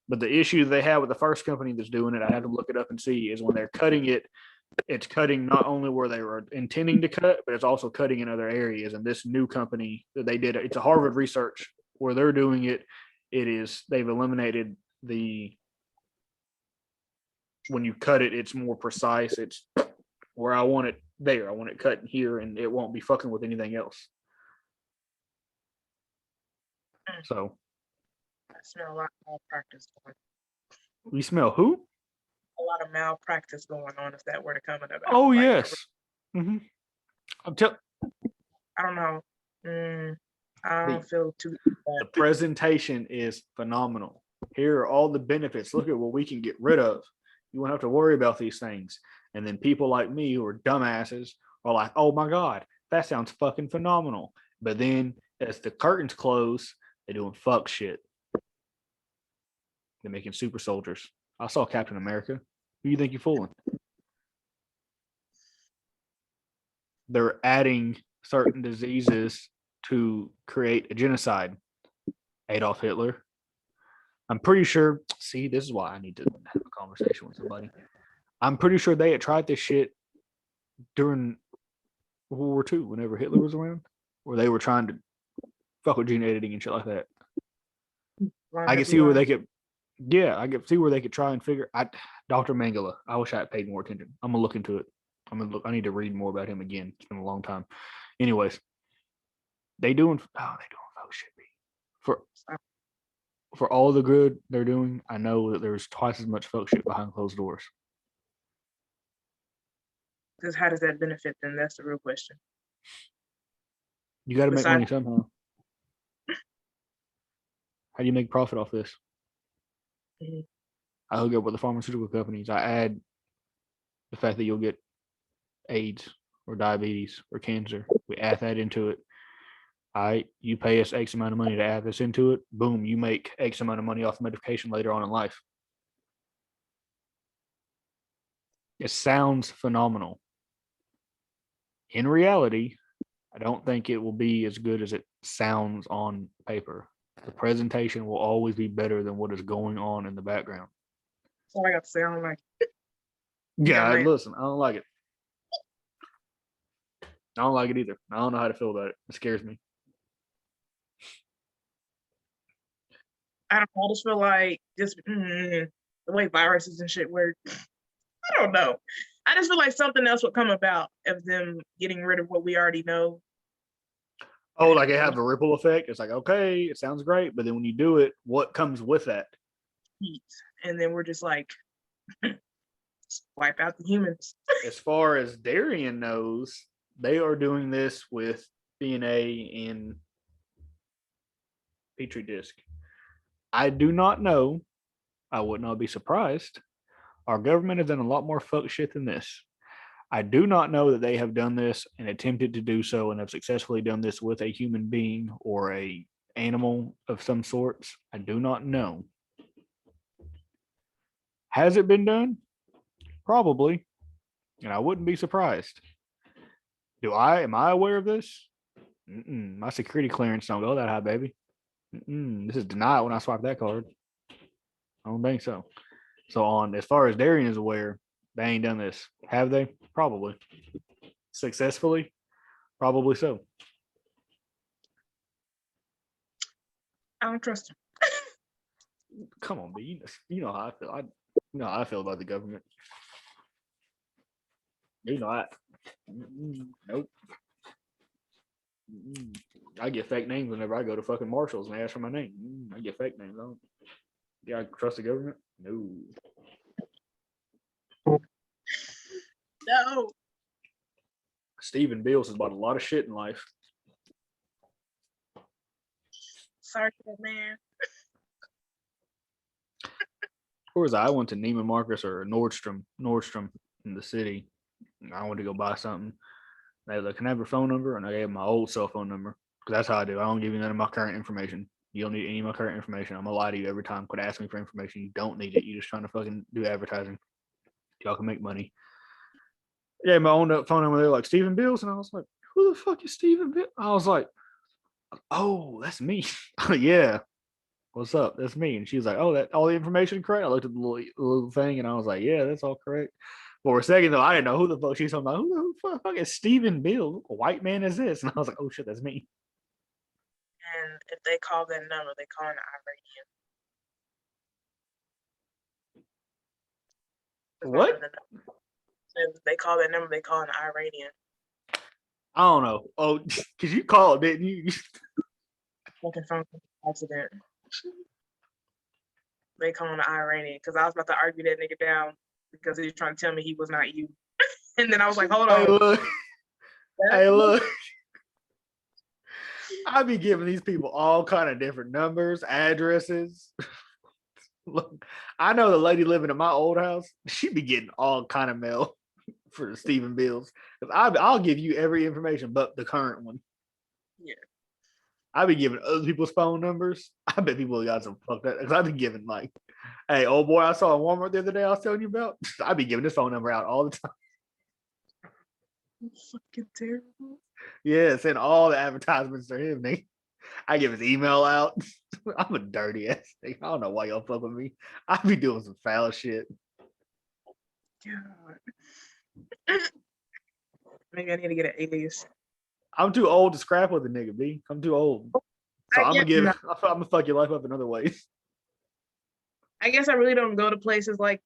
But the issue they have with the first company that's doing it, I had to look it up and see, is when they're cutting it, it's cutting not only where they were intending to cut, but it's also cutting in other areas. And this new company that they did, it's a Harvard research where they're doing it. They've eliminated when you cut it, it's more precise. It's where I want it there. I want it cut here, and it won't be fucking with anything else. So I smell a lot of malpractice going on. We smell who? A lot of malpractice going on if that were to come about. Oh, yes. Mm-hmm. I don't know. I don't feel too bad. The presentation is phenomenal. Here are all the benefits. Look at what we can get rid of. You won't have to worry about these things. And then people like me who are dumbasses are like, oh my God, that sounds fucking phenomenal. But then as the curtains close, they're doing fuck shit. They're making super soldiers. I saw Captain America. Who do you think you're fooling? They're adding certain diseases to create a genocide. Adolf Hitler. I'm pretty sure, see, this is why I need to have a conversation with somebody. I'm pretty sure they had tried this shit during World War II, whenever Hitler was around, where they were trying to fuck with gene editing and shit like that. I could see where they could, I could see where they could try and figure. Dr. Mangala, I wish I had paid more attention. I'm gonna look into it. I need to read more about him again. It's been a long time. Anyways, they doing fuck shit. For all the good they're doing, I know that there's twice as much fuck shit behind closed doors. Because how does that benefit them? That's the real question. You got to make money somehow. How do you make profit off this? Mm-hmm. I hook up with the pharmaceutical companies. I add the fact that you'll get AIDS or diabetes or cancer. We add that into it. All right, you pay us X amount of money to add this into it. Boom, you make X amount of money off medication later on in life. It sounds phenomenal. In reality, I don't think it will be as good as it sounds on paper. The presentation will always be better than what is going on in the background. That's all I got to say. I don't like it. Yeah, listen, I don't like it. I don't like it either. I don't know how to feel about it. It scares me. I don't know. I just feel like the way viruses and shit work. I don't know. I just feel like something else would come about of them getting rid of what we already know. Oh, like it have a ripple effect. It's like, okay, it sounds great, but then when you do it, what comes with that? Heat. And then we're just like Just wipe out the humans. As far as Darion knows, they are doing this with DNA in Petri disk. I do not know. I would not be surprised. Our government has done a lot more fuck shit than this. I do not know that they have done this and attempted to do so and have successfully done this with a human being or a animal of some sorts. I do not know. Has it been done? Probably. And I wouldn't be surprised. Am I aware of this? My security clearance don't go that high, baby. This is denied when I swipe that card. I don't think so. So on as far as Darion is aware, they ain't done this. Have they? Probably. Successfully? Probably so. I don't trust him. Come on, B. You know how I feel. You know how I feel about the government. You know I. Nope. I get fake names whenever I go to fucking Marshalls and ask for my name. I get fake names. Yeah, I trust the government? No. No. Stephen Bills has bought a lot of shit in life. Sorry for that man. Or was I went to Neiman Marcus or Nordstrom in the city. I wanted to go buy something. They were like, "Can I have your phone number?" And I gave them my old cell phone number because that's how I do. I don't give you none of my current information. You don't need any of my current information. I'm gonna lie to you every time. Quit asking me for information. You don't need it. You're just trying to fucking do advertising. Y'all can make money. Yeah, my own phone number. They're like Stephen Bills, and I was like, "Who the fuck is Stephen Bills?" I was like, "Oh, that's me." Yeah. What's up? That's me. And she was like, "Oh, that all the information correct?" I looked at the little thing, and I was like, "Yeah, that's all correct." For a second though, I didn't know who the fuck she's talking about. Who the fuck is Stephen Bill? What white man is this? And I was like, "Oh shit, that's me." And if they call that number, they call an Iranian. What? If they call that number, they call an Iranian. I don't know. Oh, because you called, didn't you? Fucking phone accident. They call an Iranian because I was about to argue that nigga down because he was trying to tell me he was not you. And then I was like, hold on. Hey, look. Hey, look. I be giving these people all kind of different numbers, addresses. Look, I know the lady living in my old house. She be getting all kind of mail for Stephen Bills. I'll give you every information but the current one. Yeah. I be giving other people's phone numbers. I bet people got some fucked up because I've been giving like, "Hey, old boy, I saw a Walmart the other day I was telling you about." I be giving this phone number out all the time. Fucking terrible. Yeah, send all the advertisements to him. Nigga. I give his email out. I'm a dirty ass thing. I don't know why y'all fuck with me. I be doing some foul shit. God. Maybe I need to get an alias. I'm too old to scrap with a nigga, B. I'm too old. So I'm gonna fuck your life up in other ways. I guess I really don't go to places like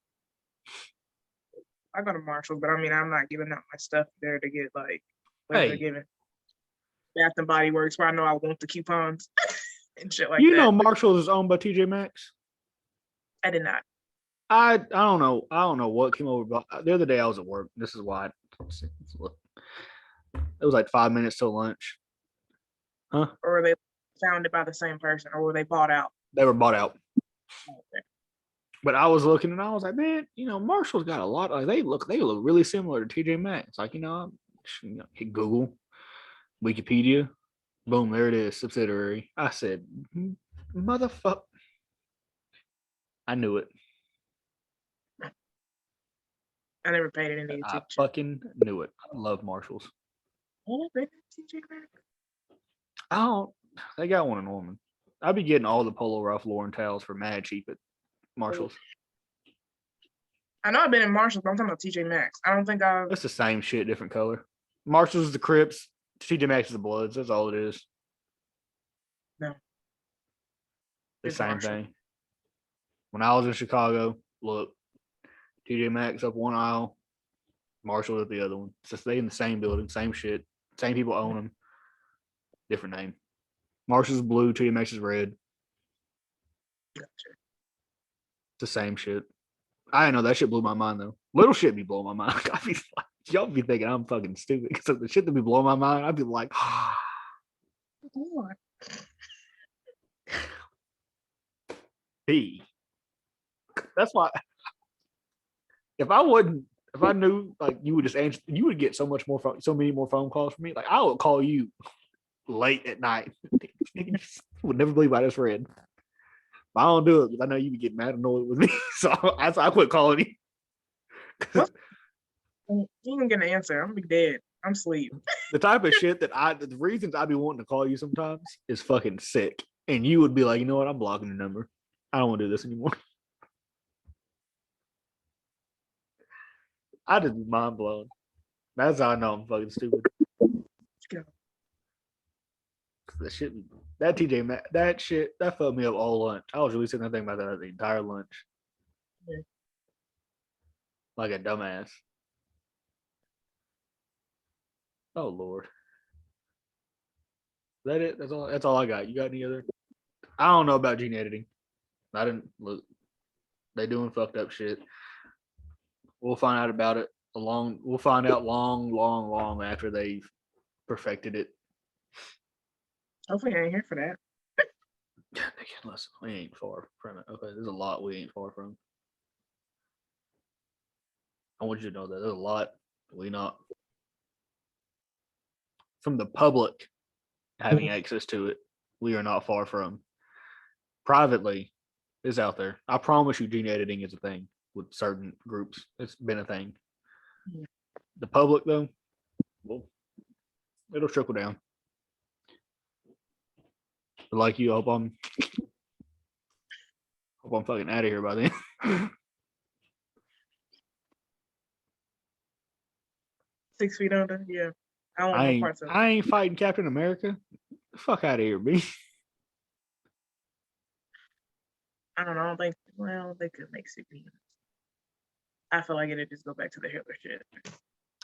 I go to Marshall, but I mean I'm not giving out my stuff there to get like what they're giving. Bath and Body Works where I know I want the coupons and shit like that. You know Marshall's is owned by TJ Maxx? I did not. I don't know. I don't know what came over. But the other day I was at work. This is why. It was like 5 minutes till lunch. Huh? Or were they founded by the same person, or were they bought out? They were bought out. Okay. But I was looking and I was like, man, Marshall's got a lot. Like they look really similar to TJ Maxx. Like hit Google, Wikipedia, boom, there it is, subsidiary. I said, motherfucker, I knew it. I never paid it any I attention. fucking knew it. I love Marshalls. They got one in Norman. I be getting all the Polo Ralph Lauren towels for mad cheap at Marshalls. I know I've been in Marshalls, but I'm talking about TJ Maxx. I don't think I've. It's the same shit, different color. Marshalls is the Crips. TJ Maxx is the Bloods. That's all it is. No. The It's same Marshall. thing. When I was in Chicago, look, TJ Maxx up one aisle, Marshall at the other one. So they in the same building, same shit, same people own them, different name. Marshall's blue, TJ Maxx is red. Gotcha. It's the same shit. I know that shit blew my mind though. Little shit be blowing my mind. I be like, y'all be thinking I'm fucking stupid because the shit that be blowing my mind. I'd be like, P. That's why. If I knew like you would just answer, you would get so many more phone calls from me. Like I would call you late at night. You would never believe I just read. But I don't do it because I know you would get mad annoyed with me. So I quit calling you. You ain't gonna answer. I'm gonna be dead. I'm asleep. The type of shit the reasons I be wanting to call you sometimes is fucking sick. And you would be like, you know what? I'm blocking the number. I don't want to do this anymore. I just be mind blown. That's how I know I'm fucking stupid. That shit, that TJ, that shit, that fucked me up all lunch. I was really sitting there thinking about that the entire lunch. Yeah. Like a dumbass. Oh Lord. Is that it? That's all I got. You got any other? I don't know about gene editing. I didn't look. They doing fucked up shit. We'll find out about it we'll find out long after they've perfected it. Hopefully I ain't here for that. Listen, we ain't far from it. Okay, there's a lot we ain't far from. I want you to know that there's a lot we not from the public having access to it. We are not far from. Privately, is out there. I promise you, gene editing is a thing with certain groups. It's been a thing. Yeah. The public, though, well, it'll trickle down. But like you, I hope I'm fucking out of here by then. 6 feet under, yeah. I don't want no parts of it. I ain't fighting Captain America. Fuck out of here, B. I don't know. I don't think. Well, they could make superhumans. I feel like it'd just go back to the Hitler shit.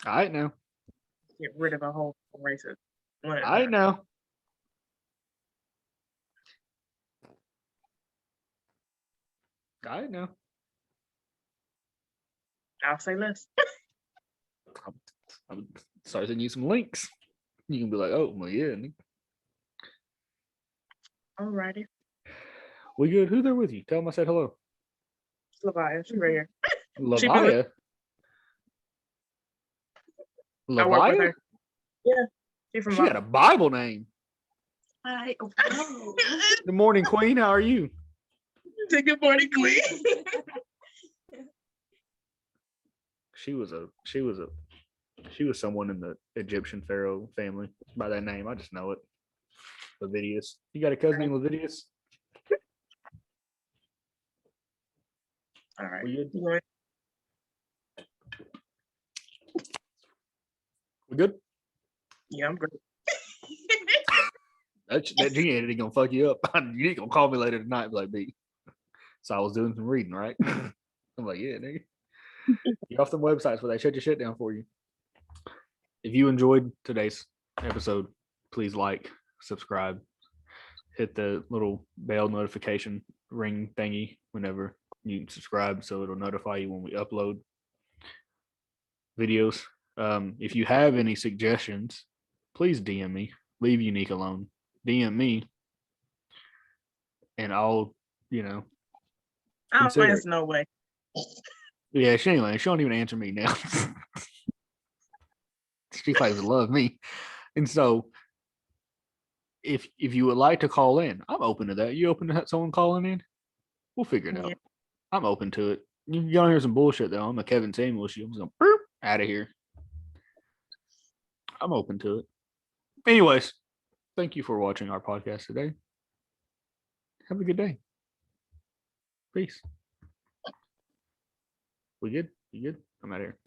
All right now. Get rid of a whole race of. All right now. All right now. I'll say less. I'm start sending you some links. You can be like, oh, well, yeah. Alrighty. We good? Who's there with you? Tell them I said hello. Lavia, she's right here. Lavia? I work with Lavia? her. Yeah. She had a Bible name. Hi. Oh, no. Good morning, Queen. How are you? Say good morning, Queen. She was someone in the Egyptian pharaoh family by that name. I just know it. Levidius. You got a cousin named Levidius? All right. We good? We good? Yeah, I'm great. That gene editing gonna fuck you up. You ain't gonna call me later tonight and be like, B. So I was doing some reading, right? I'm like, yeah, nigga. Get off them websites where they shut your shit down for you. If you enjoyed today's episode, please like, subscribe, hit the little bell notification ring thingy whenever you subscribe so it'll notify you when we upload videos. If you have any suggestions, please DM me. Leave Unique alone. DM me and I'll, Oh, there's no way. Yeah, she don't even answer me now. She claims to love me. And so if you would like to call in, I'm open to that. You open to someone calling in? We'll figure it out. I'm open to it. You can get on here some bullshit though. I'm a Kevin Samuels. I'm just going to out of here. I'm open to it. Anyways, thank you for watching our podcast today. Have a good day. Peace. We good? You good? I'm out of here.